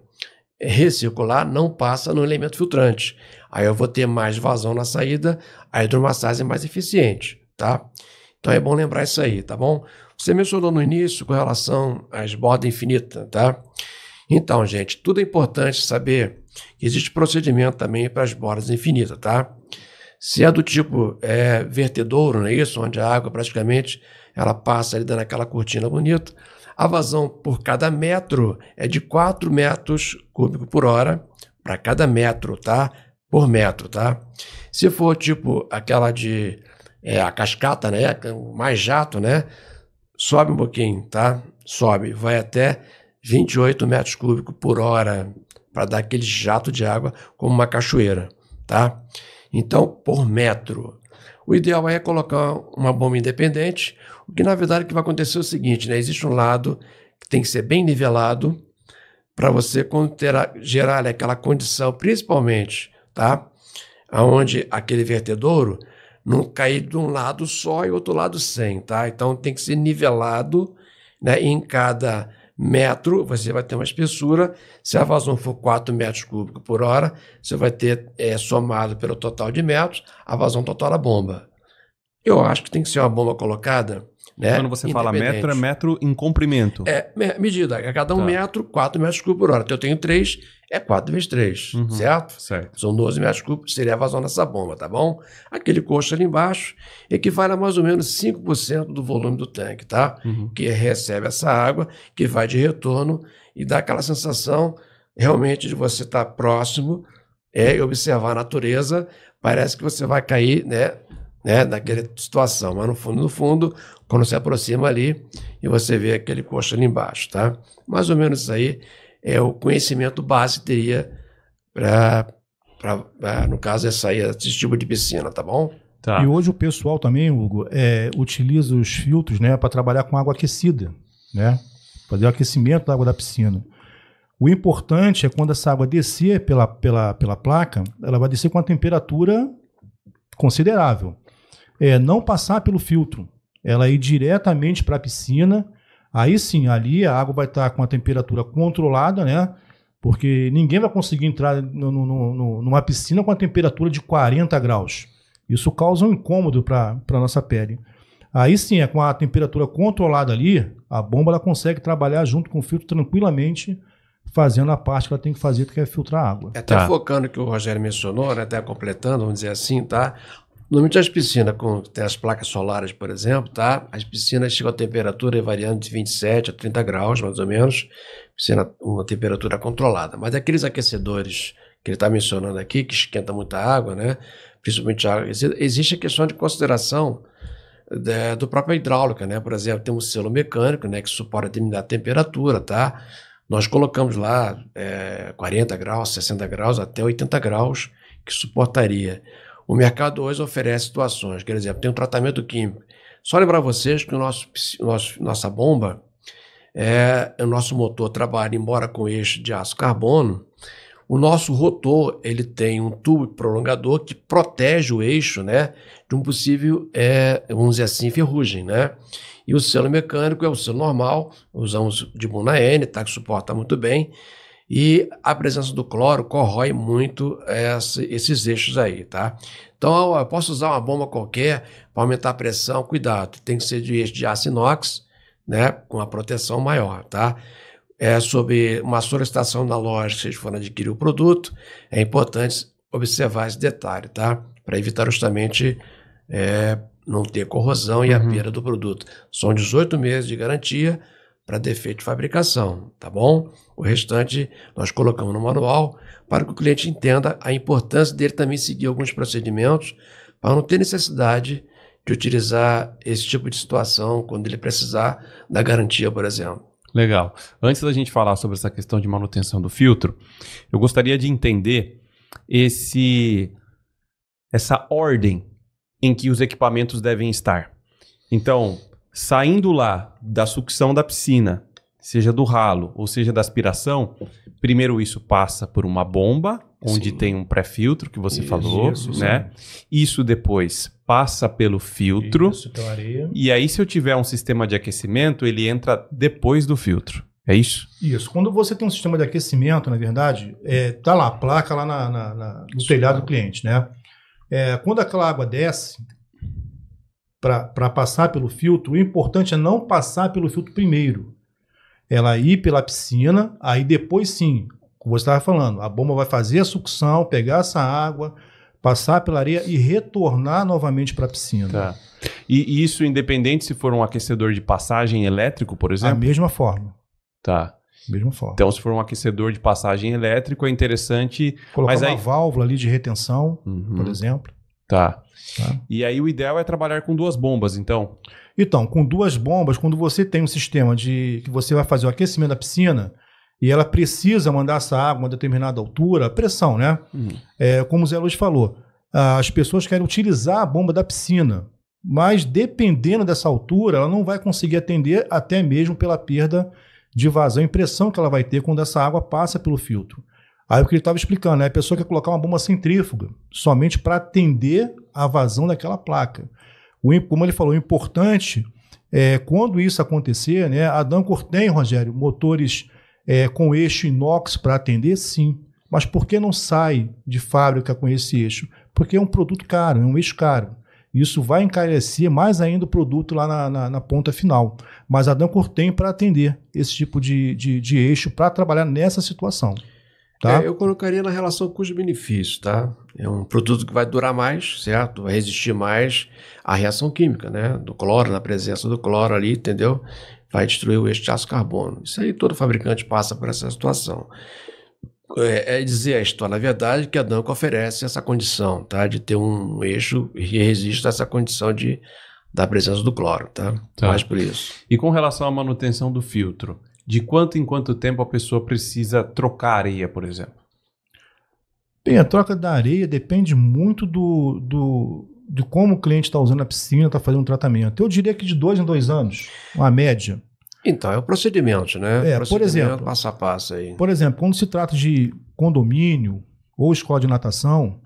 S3: recircular, não passa no elemento filtrante. Aí eu vou ter mais vazão na saída, a hidromassagem é mais eficiente, tá? Então é bom lembrar isso aí, tá bom? Você mencionou no início com relação às bordas infinitas, tá? Então, gente, tudo é importante saber que existe procedimento também para as bordas infinitas, tá? Se é do tipo vertedouro, não é isso? Onde a água praticamente ela passa ali dando aquela cortina bonita, a vazão por cada metro é de 4 metros cúbicos por hora para cada metro, tá? Por metro, tá? Se for tipo aquela de a cascata, né? Mais jato, né? Sobe um pouquinho, tá? Sobe, vai até 28 metros cúbicos por hora para dar aquele jato de água como uma cachoeira, tá? Então, por metro. O ideal é colocar uma bomba independente, o que na verdade que vai acontecer é o seguinte, né? Existe um lado que tem que ser bem nivelado para você gerar aquela condição, principalmente, tá? Onde aquele vertedouro não cair de um lado só e outro lado sem, tá? Então tem que ser nivelado, né? E em cada metro você vai ter uma espessura. Se a vazão for 4 metros cúbicos por hora, você vai ter somado pelo total de metros a vazão total da bomba. Eu acho que tem que ser uma bomba colocada, né?
S1: Quando você fala metro, é metro em comprimento.
S3: Medida. A cada metro, 4 metros cúbicos por hora. Então eu tenho 3, 4 vezes 3, certo? São 12 metros cúbicos, seria a vazão nessa bomba, tá bom? Aquele coxo ali embaixo equivale a mais ou menos 5% do volume do tanque, tá? Que recebe essa água, que vai de retorno e dá aquela sensação realmente de você estar próximo e observar a natureza. Parece que você vai cair, né, daquela situação, mas no fundo, quando você aproxima ali e você vê aquele coxo ali embaixo, tá? Mais ou menos isso aí é o conhecimento base que teria para, no caso, esse tipo de piscina, tá bom?
S2: Tá. E hoje o pessoal também, Hugo, utiliza os filtros, né, para trabalhar com água aquecida, né? Fazer o aquecimento da água da piscina. O importante é quando essa água descer pela placa, ela vai descer com uma temperatura considerável. Não passar pelo filtro, ela ir diretamente para a piscina. Aí sim, ali a água vai estar com a temperatura controlada, né? Porque ninguém vai conseguir entrar numa piscina com a temperatura de 40 graus. Isso causa um incômodo para a nossa pele. Aí sim, com a temperatura controlada ali, a bomba ela consegue trabalhar junto com o filtro tranquilamente, fazendo a parte que ela tem que fazer, que é filtrar a água.
S3: Até focando no que o Rogério mencionou, né, até completando, vamos dizer assim, tá? Normalmente as piscinas, tem as placas solares, por exemplo, tá? As piscinas chegam a temperatura variando de 27 a 30 graus, mais ou menos, piscina, uma temperatura controlada. Mas aqueles aquecedores que ele está mencionando aqui, que esquenta muita água, né? Principalmente água, existe a questão de consideração do próprio hidráulica, né? Por exemplo, tem um selo mecânico, né, que suporta determinada temperatura, tá? Nós colocamos lá 40 graus, 60 graus, até 80 graus, que suportaria. O mercado hoje oferece situações, por exemplo, tem um tratamento químico. Só lembrar vocês que nossa bomba, o nosso motor trabalha, embora com eixo de aço carbono, o nosso rotor ele tem um tubo prolongador que protege o eixo, né, de um possível, vamos dizer assim, ferrugem, né? E o selo mecânico é o selo normal, usamos de Buna N, tá, que suporta muito bem. E a presença do cloro corrói muito esses eixos aí, tá? Então, eu posso usar uma bomba qualquer para aumentar a pressão, cuidado, tem que ser de eixo de aço inox, né, com a proteção maior, tá? Sobre uma solicitação na loja, se vocês forem adquirir o produto, é importante observar esse detalhe, tá? Para evitar justamente não ter corrosão e a perda do produto. São 18 meses de garantia para defeito de fabricação, tá bom? O restante nós colocamos no manual para que o cliente entenda a importância dele também seguir alguns procedimentos para não ter necessidade de utilizar esse tipo de situação quando ele precisar da garantia, por exemplo.
S1: Legal. Antes da gente falar sobre essa questão de manutenção do filtro, eu gostaria de entender essa ordem em que os equipamentos devem estar. Então, saindo lá da sucção da piscina, seja do ralo ou seja da aspiração, primeiro isso passa por uma bomba, onde tem um pré-filtro que você falou, né? Isso depois passa pelo filtro.
S2: Pela areia.
S1: E aí, se eu tiver um sistema de aquecimento, ele entra depois do filtro. É isso?
S2: Isso. Quando você tem um sistema de aquecimento, na verdade, tá lá a placa lá no telhado do cliente, né? Quando aquela água desce para passar pelo filtro, o importante é não passar pelo filtro primeiro. Ela ir pela piscina, aí depois sim, como você estava falando, a bomba vai fazer a sucção, pegar essa água, passar pela areia e retornar novamente para a piscina.
S1: Tá. E isso independente se for um aquecedor de passagem elétrico, por exemplo?
S2: Da mesma forma.
S1: Tá.
S2: Mesma forma.
S1: Então, se for um aquecedor de passagem elétrico, é interessante...
S2: Colocar uma válvula ali de retenção, por exemplo.
S1: Tá. E aí o ideal é trabalhar com 2 bombas, então?
S2: Então, com 2 bombas, quando você tem um sistema que você vai fazer o aquecimento da piscina e ela precisa mandar essa água a uma determinada altura, pressão, né? Como o Zé Luiz falou, as pessoas querem utilizar a bomba da piscina, mas dependendo dessa altura, ela não vai conseguir atender até mesmo pela perda de vazão e pressão que ela vai ter quando essa água passa pelo filtro. Aí o que ele estava explicando, né? A pessoa quer colocar uma bomba centrífuga somente para atender a vazão daquela placa. Como ele falou, o importante é quando isso acontecer, né? A Dancor tem, Rogério, motores com eixo inox para atender, sim. Mas por que não sai de fábrica com esse eixo? Porque é um produto caro, é um eixo caro. Isso vai encarecer mais ainda o produto lá na ponta final. Mas a Dancor tem para atender esse tipo de eixo para trabalhar nessa situação. Tá?
S3: Eu colocaria na relação custo-benefício, tá? É um produto que vai durar mais, certo? Vai resistir mais à reação química, né? Do cloro, na presença do cloro ali, entendeu? Vai destruir o eixo de aço carbono. Isso aí todo fabricante passa por essa situação. Dizer a história, na verdade, que a Dancor oferece essa condição, tá? De ter um eixo que resista a essa condição da presença do cloro, tá? Mais por isso.
S1: E com relação à manutenção do filtro, de quanto em quanto tempo a pessoa precisa trocar areia, por exemplo?
S2: Bem, a troca da areia depende muito de como o cliente está usando a piscina, está fazendo um tratamento. Eu diria que de 2 em 2 anos, uma média.
S3: Então, é o procedimento, né?
S2: Por exemplo,
S3: passo a passo aí.
S2: Por exemplo, quando se trata de condomínio ou escola de natação,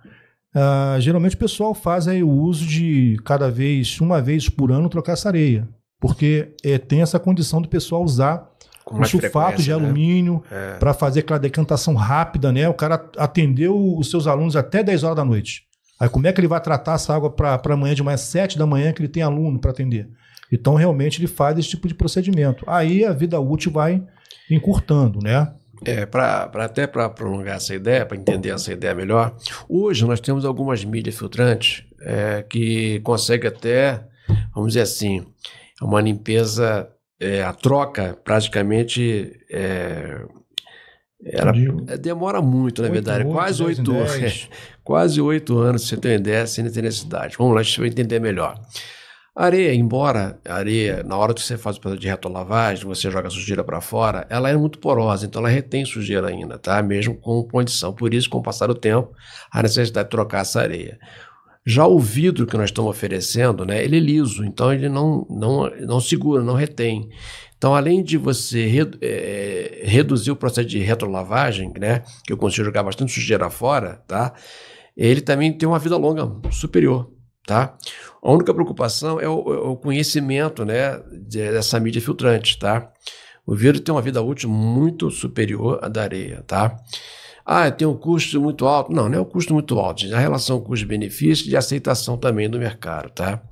S2: geralmente o pessoal faz aí o uso de uma vez por ano, trocar essa areia. Porque tem essa condição do pessoal usar um sulfato de alumínio para fazer aquela decantação rápida, né? O cara atendeu os seus alunos até 10 horas da noite. Aí como é que ele vai tratar essa água para amanhã de manhã, 7 da manhã, que ele tem aluno para atender? Então, realmente, ele faz esse tipo de procedimento. Aí a vida útil vai encurtando, né?
S3: Até para prolongar essa ideia, para entender essa ideia melhor, hoje nós temos algumas mídias filtrantes que conseguem até, vamos dizer assim, uma limpeza, a troca praticamente demora muito, na verdade, quase 8 anos. Quase 8 anos, se você tem uma ideia, sem ter necessidade. Vamos lá, deixa eu entender melhor. Areia, embora a areia, na hora que você faz o processo de retolavagem, você joga a sujeira para fora, ela é muito porosa, então ela retém sujeira ainda, tá? Mesmo com condição. Por isso, com o passar do tempo, a necessidade de trocar essa areia. Já o vidro que nós estamos oferecendo, né, ele é liso, então ele não segura, não retém. Então, além de você reduzir o processo de retrolavagem, né, que eu consigo jogar bastante sujeira fora, tá? Ele também tem uma vida longa superior. Tá? A única preocupação é o conhecimento, né, dessa mídia filtrante. Tá? O vidro tem uma vida útil muito superior à da areia. Tá? Tem um custo muito alto. Não é um custo muito alto. Gente. A relação custo-benefício e de aceitação também do mercado. Tá?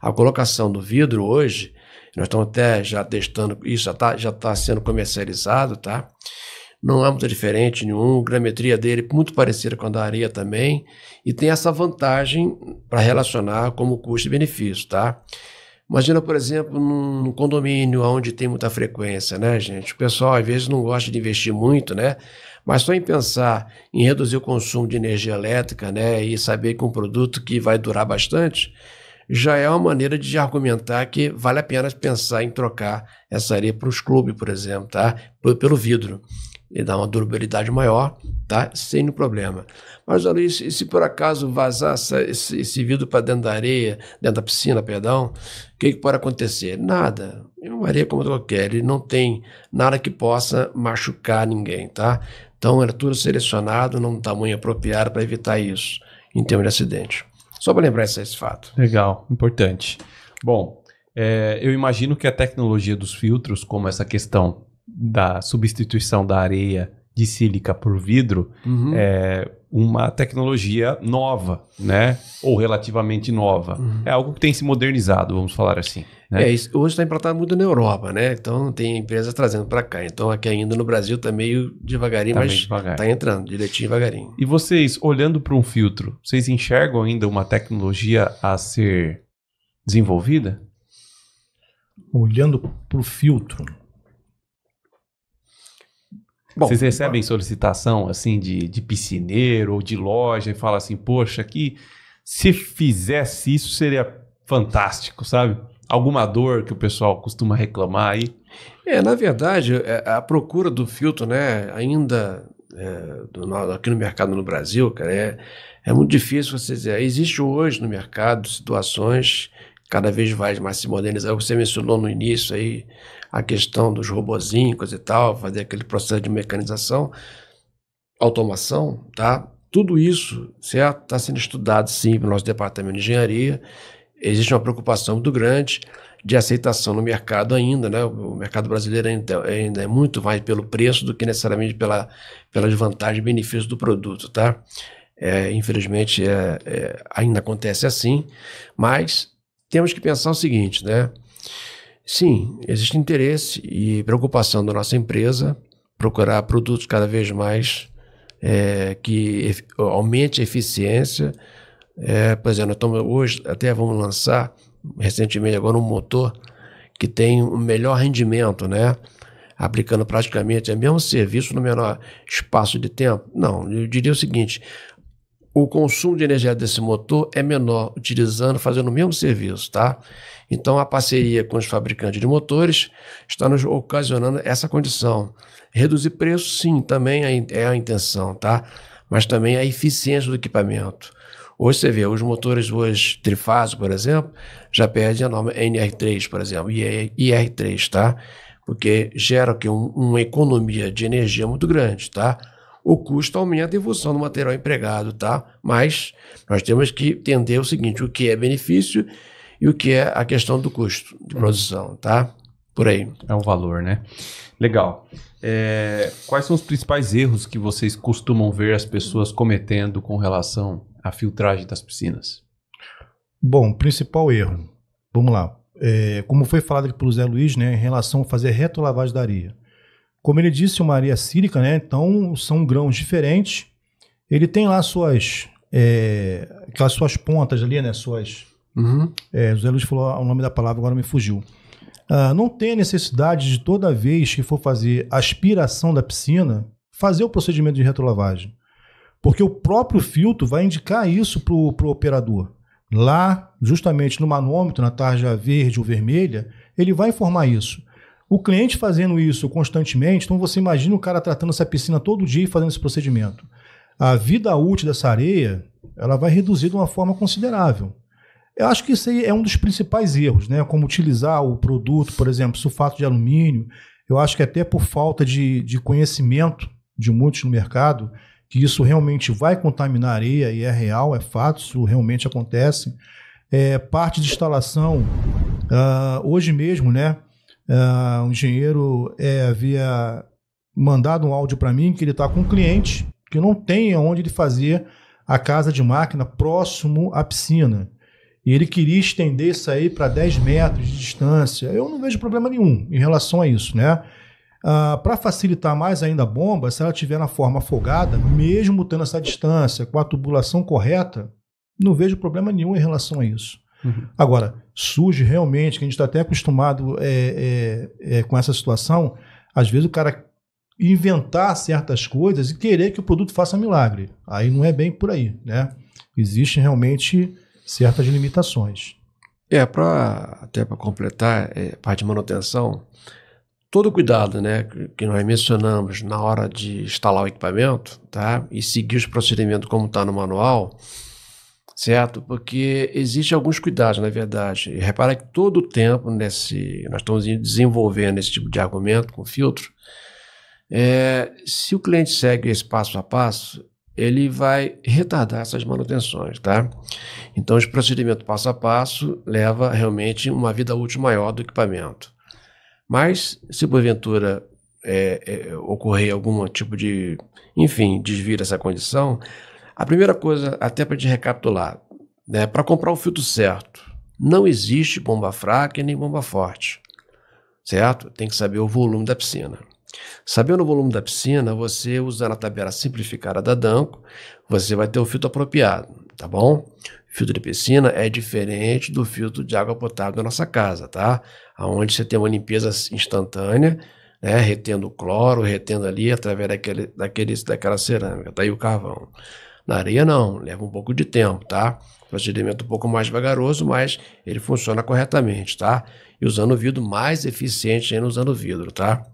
S3: A colocação do vidro hoje, nós estamos até já testando, isso já tá sendo comercializado. Tá? Não é muito diferente nenhum, a grametria dele é muito parecida com a da areia também, e tem essa vantagem para relacionar como custo e benefício, tá? Imagina, por exemplo, num condomínio onde tem muita frequência, né, gente? O pessoal, às vezes, não gosta de investir muito, né? Mas só em pensar em reduzir o consumo de energia elétrica, né, e saber que um produto que vai durar bastante, já é uma maneira de argumentar que vale a pena pensar em trocar essa areia para os clubes, por exemplo, tá? Pelo vidro. Ele dá uma durabilidade maior, tá? Sem nenhum problema. Mas olha, se por acaso vazar esse vidro para dentro da areia, dentro da piscina, perdão, o que pode acontecer? Nada. É uma areia como qualquer, ele não tem nada que possa machucar ninguém, tá? Então era tudo selecionado num tamanho apropriado para evitar isso, em termos de acidente. Só para lembrar esse fato.
S1: Legal, importante. Bom, eu imagino que a tecnologia dos filtros, como essa questão da substituição da areia de sílica por vidro, é uma tecnologia nova, né? Ou relativamente nova. É algo que tem se modernizado, vamos falar assim. Né?
S3: Hoje está implantado muito na Europa, né? Então tem empresas trazendo para cá. Então aqui ainda no Brasil está meio devagarinho, mas está entrando direitinho, devagarinho.
S1: E vocês, olhando para um filtro, vocês enxergam ainda uma tecnologia a ser desenvolvida?
S2: Olhando para o filtro...
S1: Bom, vocês recebem solicitação assim de piscineiro ou de loja e falam assim, poxa, aqui se fizesse isso seria fantástico, sabe? Alguma dor que o pessoal costuma reclamar aí?
S3: Na verdade, a procura do filtro, né, ainda aqui no mercado no Brasil, cara, é muito difícil você dizer. Existe hoje no mercado situações cada vez mais se modernizar. Você mencionou no início aí a questão dos robozinhos e tal, fazer aquele processo de mecanização, automação, tá? Tudo isso, certo? Está sendo estudado, sim, pelo nosso departamento de engenharia. Existe uma preocupação muito grande de aceitação no mercado ainda, né? O mercado brasileiro ainda é muito mais pelo preço do que necessariamente pelas vantagens e benefícios do produto, tá? Infelizmente, ainda acontece assim, mas temos que pensar o seguinte, né? Sim, existe interesse e preocupação da nossa empresa procurar produtos cada vez mais que aumente a eficiência. Por exemplo, hoje até vamos lançar recentemente agora um motor que tem um melhor rendimento, né? Aplicando praticamente o mesmo serviço no menor espaço de tempo. Não, eu diria o seguinte: o consumo de energia desse motor é menor, fazendo o mesmo serviço, tá? Então, a parceria com os fabricantes de motores está nos ocasionando essa condição. Reduzir preço, sim, também é a intenção, tá? Mas também a eficiência do equipamento. Hoje você vê, os motores hoje trifásicos, por exemplo, já perdem a norma NR3, por exemplo, e IR3, tá? Porque gera aqui uma economia de energia muito grande, tá? O custo aumenta em função do material empregado, tá? Mas nós temos que entender o seguinte, o que é benefício e o que é a questão do custo de produção, tá? Por aí.
S1: É o valor, né? Legal. Quais são os principais erros que vocês costumam ver as pessoas cometendo com relação a filtragem das piscinas?
S2: Bom, principal erro. Vamos lá. Como foi falado aqui pelo Zé Luiz, né, em relação a fazer retrolavagem da areia. Como ele disse, uma areia sílica, né, então são grãos diferentes. Ele tem lá aquelas suas pontas ali, né, o Zé Luiz falou o nome da palavra, agora me fugiu. Não tem a necessidade de toda vez que for fazer aspiração da piscina, fazer o procedimento de retrolavagem. Porque o próprio filtro vai indicar isso para o operador. Lá, justamente no manômetro, na tarja verde ou vermelha, ele vai informar isso. O cliente fazendo isso constantemente, então você imagina o cara tratando essa piscina todo dia e fazendo esse procedimento. A vida útil dessa areia, ela vai reduzir de uma forma considerável. Eu acho que isso aí é um dos principais erros, né? Como utilizar o produto, por exemplo, sulfato de alumínio. Eu acho que até por falta de conhecimento de muitos no mercado, que isso realmente vai contaminar a areia, e é real, é fato, isso realmente acontece. Parte de instalação, hoje mesmo, né? O engenheiro havia mandado um áudio para mim que ele está com um cliente que não tem onde ele fazer a casa de máquina próximo à piscina. E ele queria estender isso aí para 10 metros de distância. Eu não vejo problema nenhum em relação a isso, né? Para facilitar mais ainda a bomba, se ela estiver na forma afogada, mesmo tendo essa distância, com a tubulação correta, não vejo problema nenhum em relação a isso. Uhum. Agora, surge realmente, que a gente está até acostumado com essa situação, às vezes o cara inventar certas coisas e querer que o produto faça milagre. Aí não é bem por aí, né? Existem realmente certas limitações.
S3: Até para completar, parte de manutenção, todo o cuidado, né, que nós mencionamos na hora de instalar o equipamento, tá? E seguir os procedimentos como está no manual, certo? Porque existem alguns cuidados, na verdade. E repara que todo o tempo nós estamos desenvolvendo esse tipo de argumento com filtro. Se o cliente segue esse passo a passo, ele vai retardar essas manutenções, tá? Então, esse procedimento passo a passo leva realmente uma vida útil maior do equipamento. Mas, se porventura ocorrer algum tipo de, desvio dessa condição, a primeira coisa, até para te recapitular, né, para comprar o filtro certo, não existe bomba fraca e nem bomba forte, certo? Tem que saber o volume da piscina. Sabendo o volume da piscina, você usando a tabela simplificada da Danco, você vai ter o filtro apropriado, tá bom? Filtro de piscina é diferente do filtro de água potável da nossa casa, tá? Onde você tem uma limpeza instantânea, né? Retendo o cloro, retendo ali através daquela cerâmica, tá aí o carvão. Na areia não, leva um pouco de tempo, tá? Procedimento um pouco mais vagaroso, mas ele funciona corretamente, tá? E usando vidro mais eficiente ainda usando vidro, tá?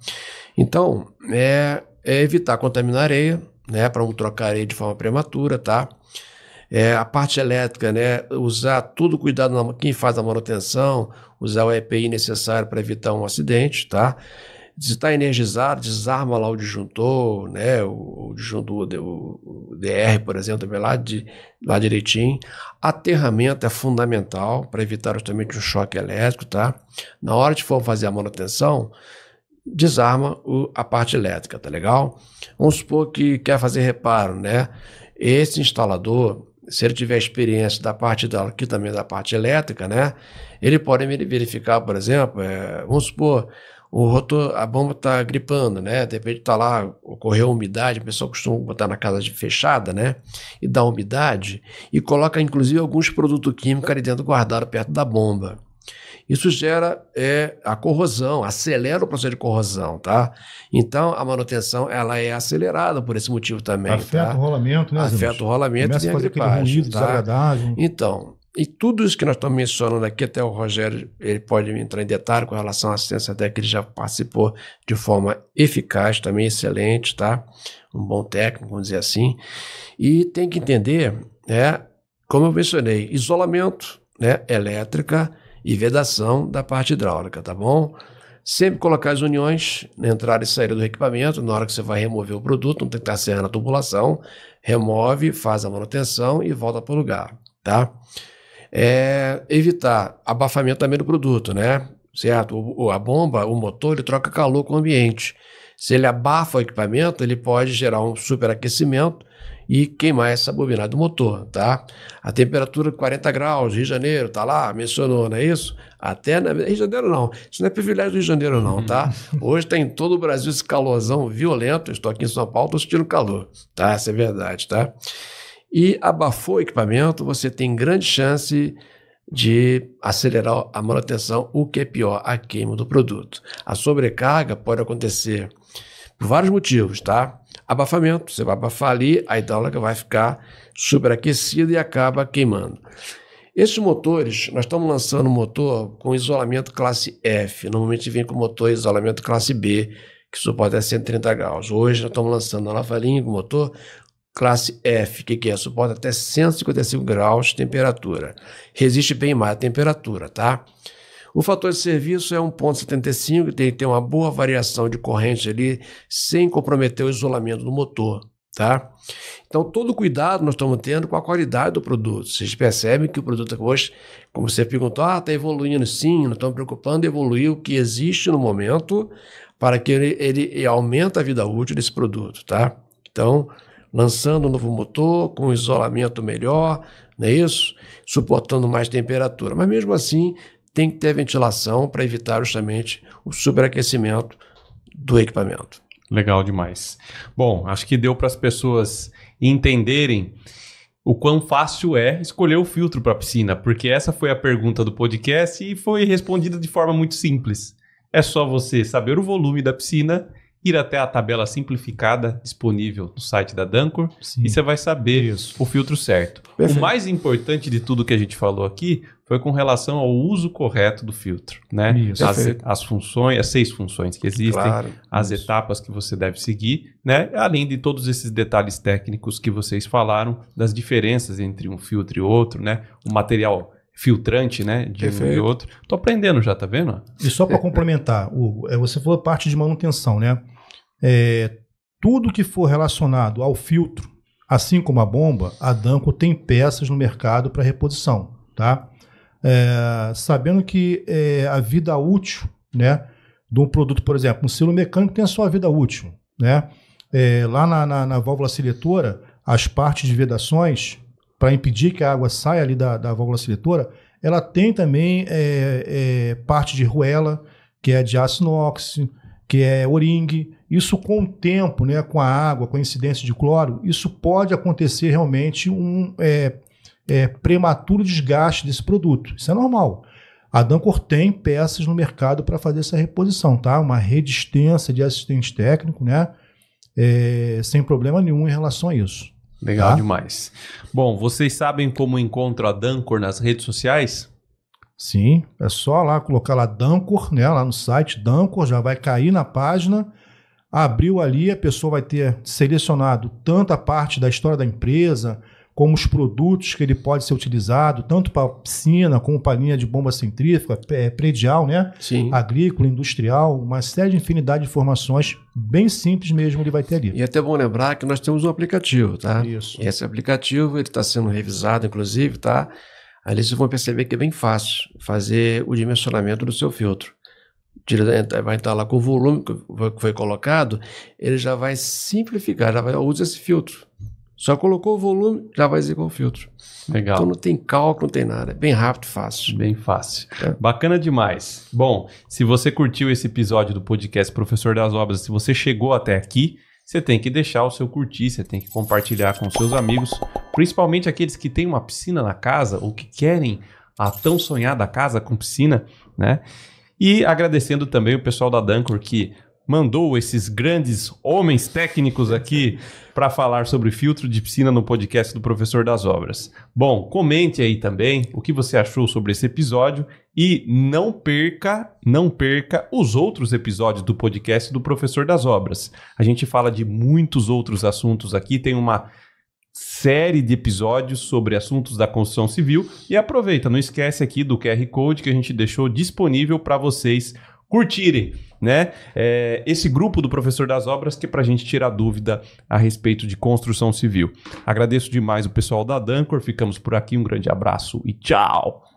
S3: Então, evitar contaminar a areia, né? Para não trocar areia de forma prematura, tá? A parte elétrica, né? Usar todo o cuidado, quem faz a manutenção, usar o EPI necessário para evitar um acidente, tá? Se está energizado, desarma lá o disjuntor, né? O disjuntor, o DR, por exemplo, também lá direitinho. Aterramento é fundamental para evitar justamente um choque elétrico, tá? Na hora de for fazer a manutenção, desarma a parte elétrica, tá legal? Vamos supor que quer fazer reparo, né? Esse instalador, se ele tiver experiência da parte hidráulica e também da parte elétrica, né? Ele pode verificar, por exemplo, vamos supor, o rotor, a bomba está gripando, né? De repente está lá, ocorreu umidade, a pessoa costuma botar na casa fechada, né? E dá umidade e coloca inclusive alguns produtos químicos ali dentro guardado perto da bomba. Isso gera a corrosão, acelera o processo de corrosão, tá? Então, a manutenção, ela é acelerada por esse motivo também,
S2: afeta o rolamento, né?
S3: Afeta o rolamento e a gripagem, tá?
S2: Desagradável.
S3: Então, e tudo isso que nós estamos mencionando aqui, até o Rogério, ele pode entrar em detalhe com relação à assistência técnica, que ele já participou de forma eficaz, também excelente, tá? Um bom técnico, vamos dizer assim. E tem que entender, como eu mencionei, isolamento, né, elétrica e vedação da parte hidráulica, tá bom? Sempre colocar as uniões na entrada e saída do equipamento, na hora que você vai remover o produto, não tem que estar serrando a tubulação, remove, faz a manutenção e volta para o lugar, tá? Evitar abafamento também do produto, né? Certo? A bomba, o motor, ele troca calor com o ambiente. Se ele abafa o equipamento, ele pode gerar um superaquecimento e queimar essa bobinagem do motor, tá? A temperatura de 40 graus, Rio de Janeiro, tá lá, mencionou, não é isso? Até Rio de Janeiro não, isso não é privilégio do Rio de Janeiro não, tá? Hoje tem em todo o Brasil esse calorzão violento, eu estou aqui em São Paulo, estou sentindo calor, tá? Essa é verdade, tá? E abafou o equipamento, você tem grande chance de acelerar a manutenção, o que é pior, a queima do produto. A sobrecarga pode acontecer por vários motivos, tá? Abafamento, você vai abafar ali, a hidráulica vai ficar superaquecida e acaba queimando. Esses motores, nós estamos lançando um motor com isolamento classe F, normalmente vem com motor isolamento classe B, que suporta até 130 graus. Hoje nós estamos lançando a nova linha com motor classe F, que é? Suporta até 155 graus de temperatura. Resiste bem mais a temperatura, tá? O fator de serviço é 1,75, tem que ter uma boa variação de corrente ali, sem comprometer o isolamento do motor, tá? Então, todo cuidado nós estamos tendo com a qualidade do produto. Vocês percebem que o produto hoje, como você perguntou, está evoluindo sim, nós estamos preocupando em evoluir o que existe no momento para que ele aumente a vida útil desse produto, tá? Então, lançando um novo motor, com isolamento melhor, não é isso? Suportando mais temperatura. Mas mesmo assim, tem que ter ventilação para evitar justamente o superaquecimento do equipamento.
S1: Legal demais. Bom, acho que deu para as pessoas entenderem o quão fácil é escolher o filtro para a piscina, porque essa foi a pergunta do podcast e foi respondida de forma muito simples. É só você saber o volume da piscina, ir até a tabela simplificada disponível no site da Dancor. Sim. E você vai saber o filtro certo. Perfeito. O mais importante de tudo que a gente falou aqui foi com relação ao uso correto do filtro, né? As funções, as 6 funções que existem, claro, as etapas que você deve seguir, né? Além de todos esses detalhes técnicos que vocês falaram, das diferenças entre um filtro e outro, né? O material filtrante, né, de um e outro. Tô aprendendo já, tá vendo?
S2: E só para complementar, você falou parte de manutenção, né? Tudo que for relacionado ao filtro, assim como a bomba, a Dancor tem peças no mercado para reposição, tá? Sabendo que a vida útil, né, de um produto, por exemplo, um silo mecânico tem a sua vida útil, né? Lá na válvula seletora, as partes de vedações, para impedir que a água saia ali da válvula seletora, ela tem também parte de ruela, que é de aço inox, que é o-ring. Isso com o tempo, né, com a água, com a incidência de cloro, isso pode acontecer realmente um prematuro desgaste desse produto. Isso é normal. A Dancor tem peças no mercado para fazer essa reposição, tá? Uma rede extensa de assistente técnico, né? Sem problema nenhum em relação a isso.
S1: Legal demais. Bom, vocês sabem como encontro a Dancor nas redes sociais?
S2: Sim, é só lá colocar lá Dancor, né, lá no site Dancor, já vai cair na página, abriu ali, a pessoa vai ter selecionado tanto a parte da história da empresa, como os produtos que ele pode ser utilizado, tanto para piscina, como para linha de bomba centrífuga, predial, né?
S3: Sim.
S2: Agrícola, industrial, uma série de infinidade de informações, bem simples mesmo ele vai ter ali.
S3: E é até bom lembrar que nós temos um aplicativo, tá?
S2: Isso.
S3: Esse aplicativo, ele está sendo revisado, inclusive, tá? Ali vocês vão perceber que é bem fácil fazer o dimensionamento do seu filtro. Vai estar lá com o volume que foi colocado, ele já vai simplificar, já vai usar esse filtro. Só colocou o volume, já vai dizer qual o filtro.
S1: Legal.
S3: Então não tem cálculo, não tem nada. É bem rápido, fácil.
S1: Bem fácil. Bacana demais. Bom, se você curtiu esse episódio do podcast Professor das Obras, se você chegou até aqui, você tem que deixar o seu curtir, você tem que compartilhar com seus amigos, principalmente aqueles que têm uma piscina na casa ou que querem a tão sonhada casa com piscina, né? E agradecendo também o pessoal da Dancor que mandou esses grandes homens técnicos aqui para falar sobre filtro de piscina no podcast do Professor das Obras. Bom, comente aí também o que você achou sobre esse episódio e não perca os outros episódios do podcast do Professor das Obras. A gente fala de muitos outros assuntos aqui, tem uma série de episódios sobre assuntos da construção civil e aproveita, não esquece aqui do QR Code que a gente deixou disponível para vocês curtirem, né? Esse grupo do Professor das Obras que é para a gente tirar dúvida a respeito de construção civil. Agradeço demais o pessoal da Dancor, ficamos por aqui, um grande abraço e tchau!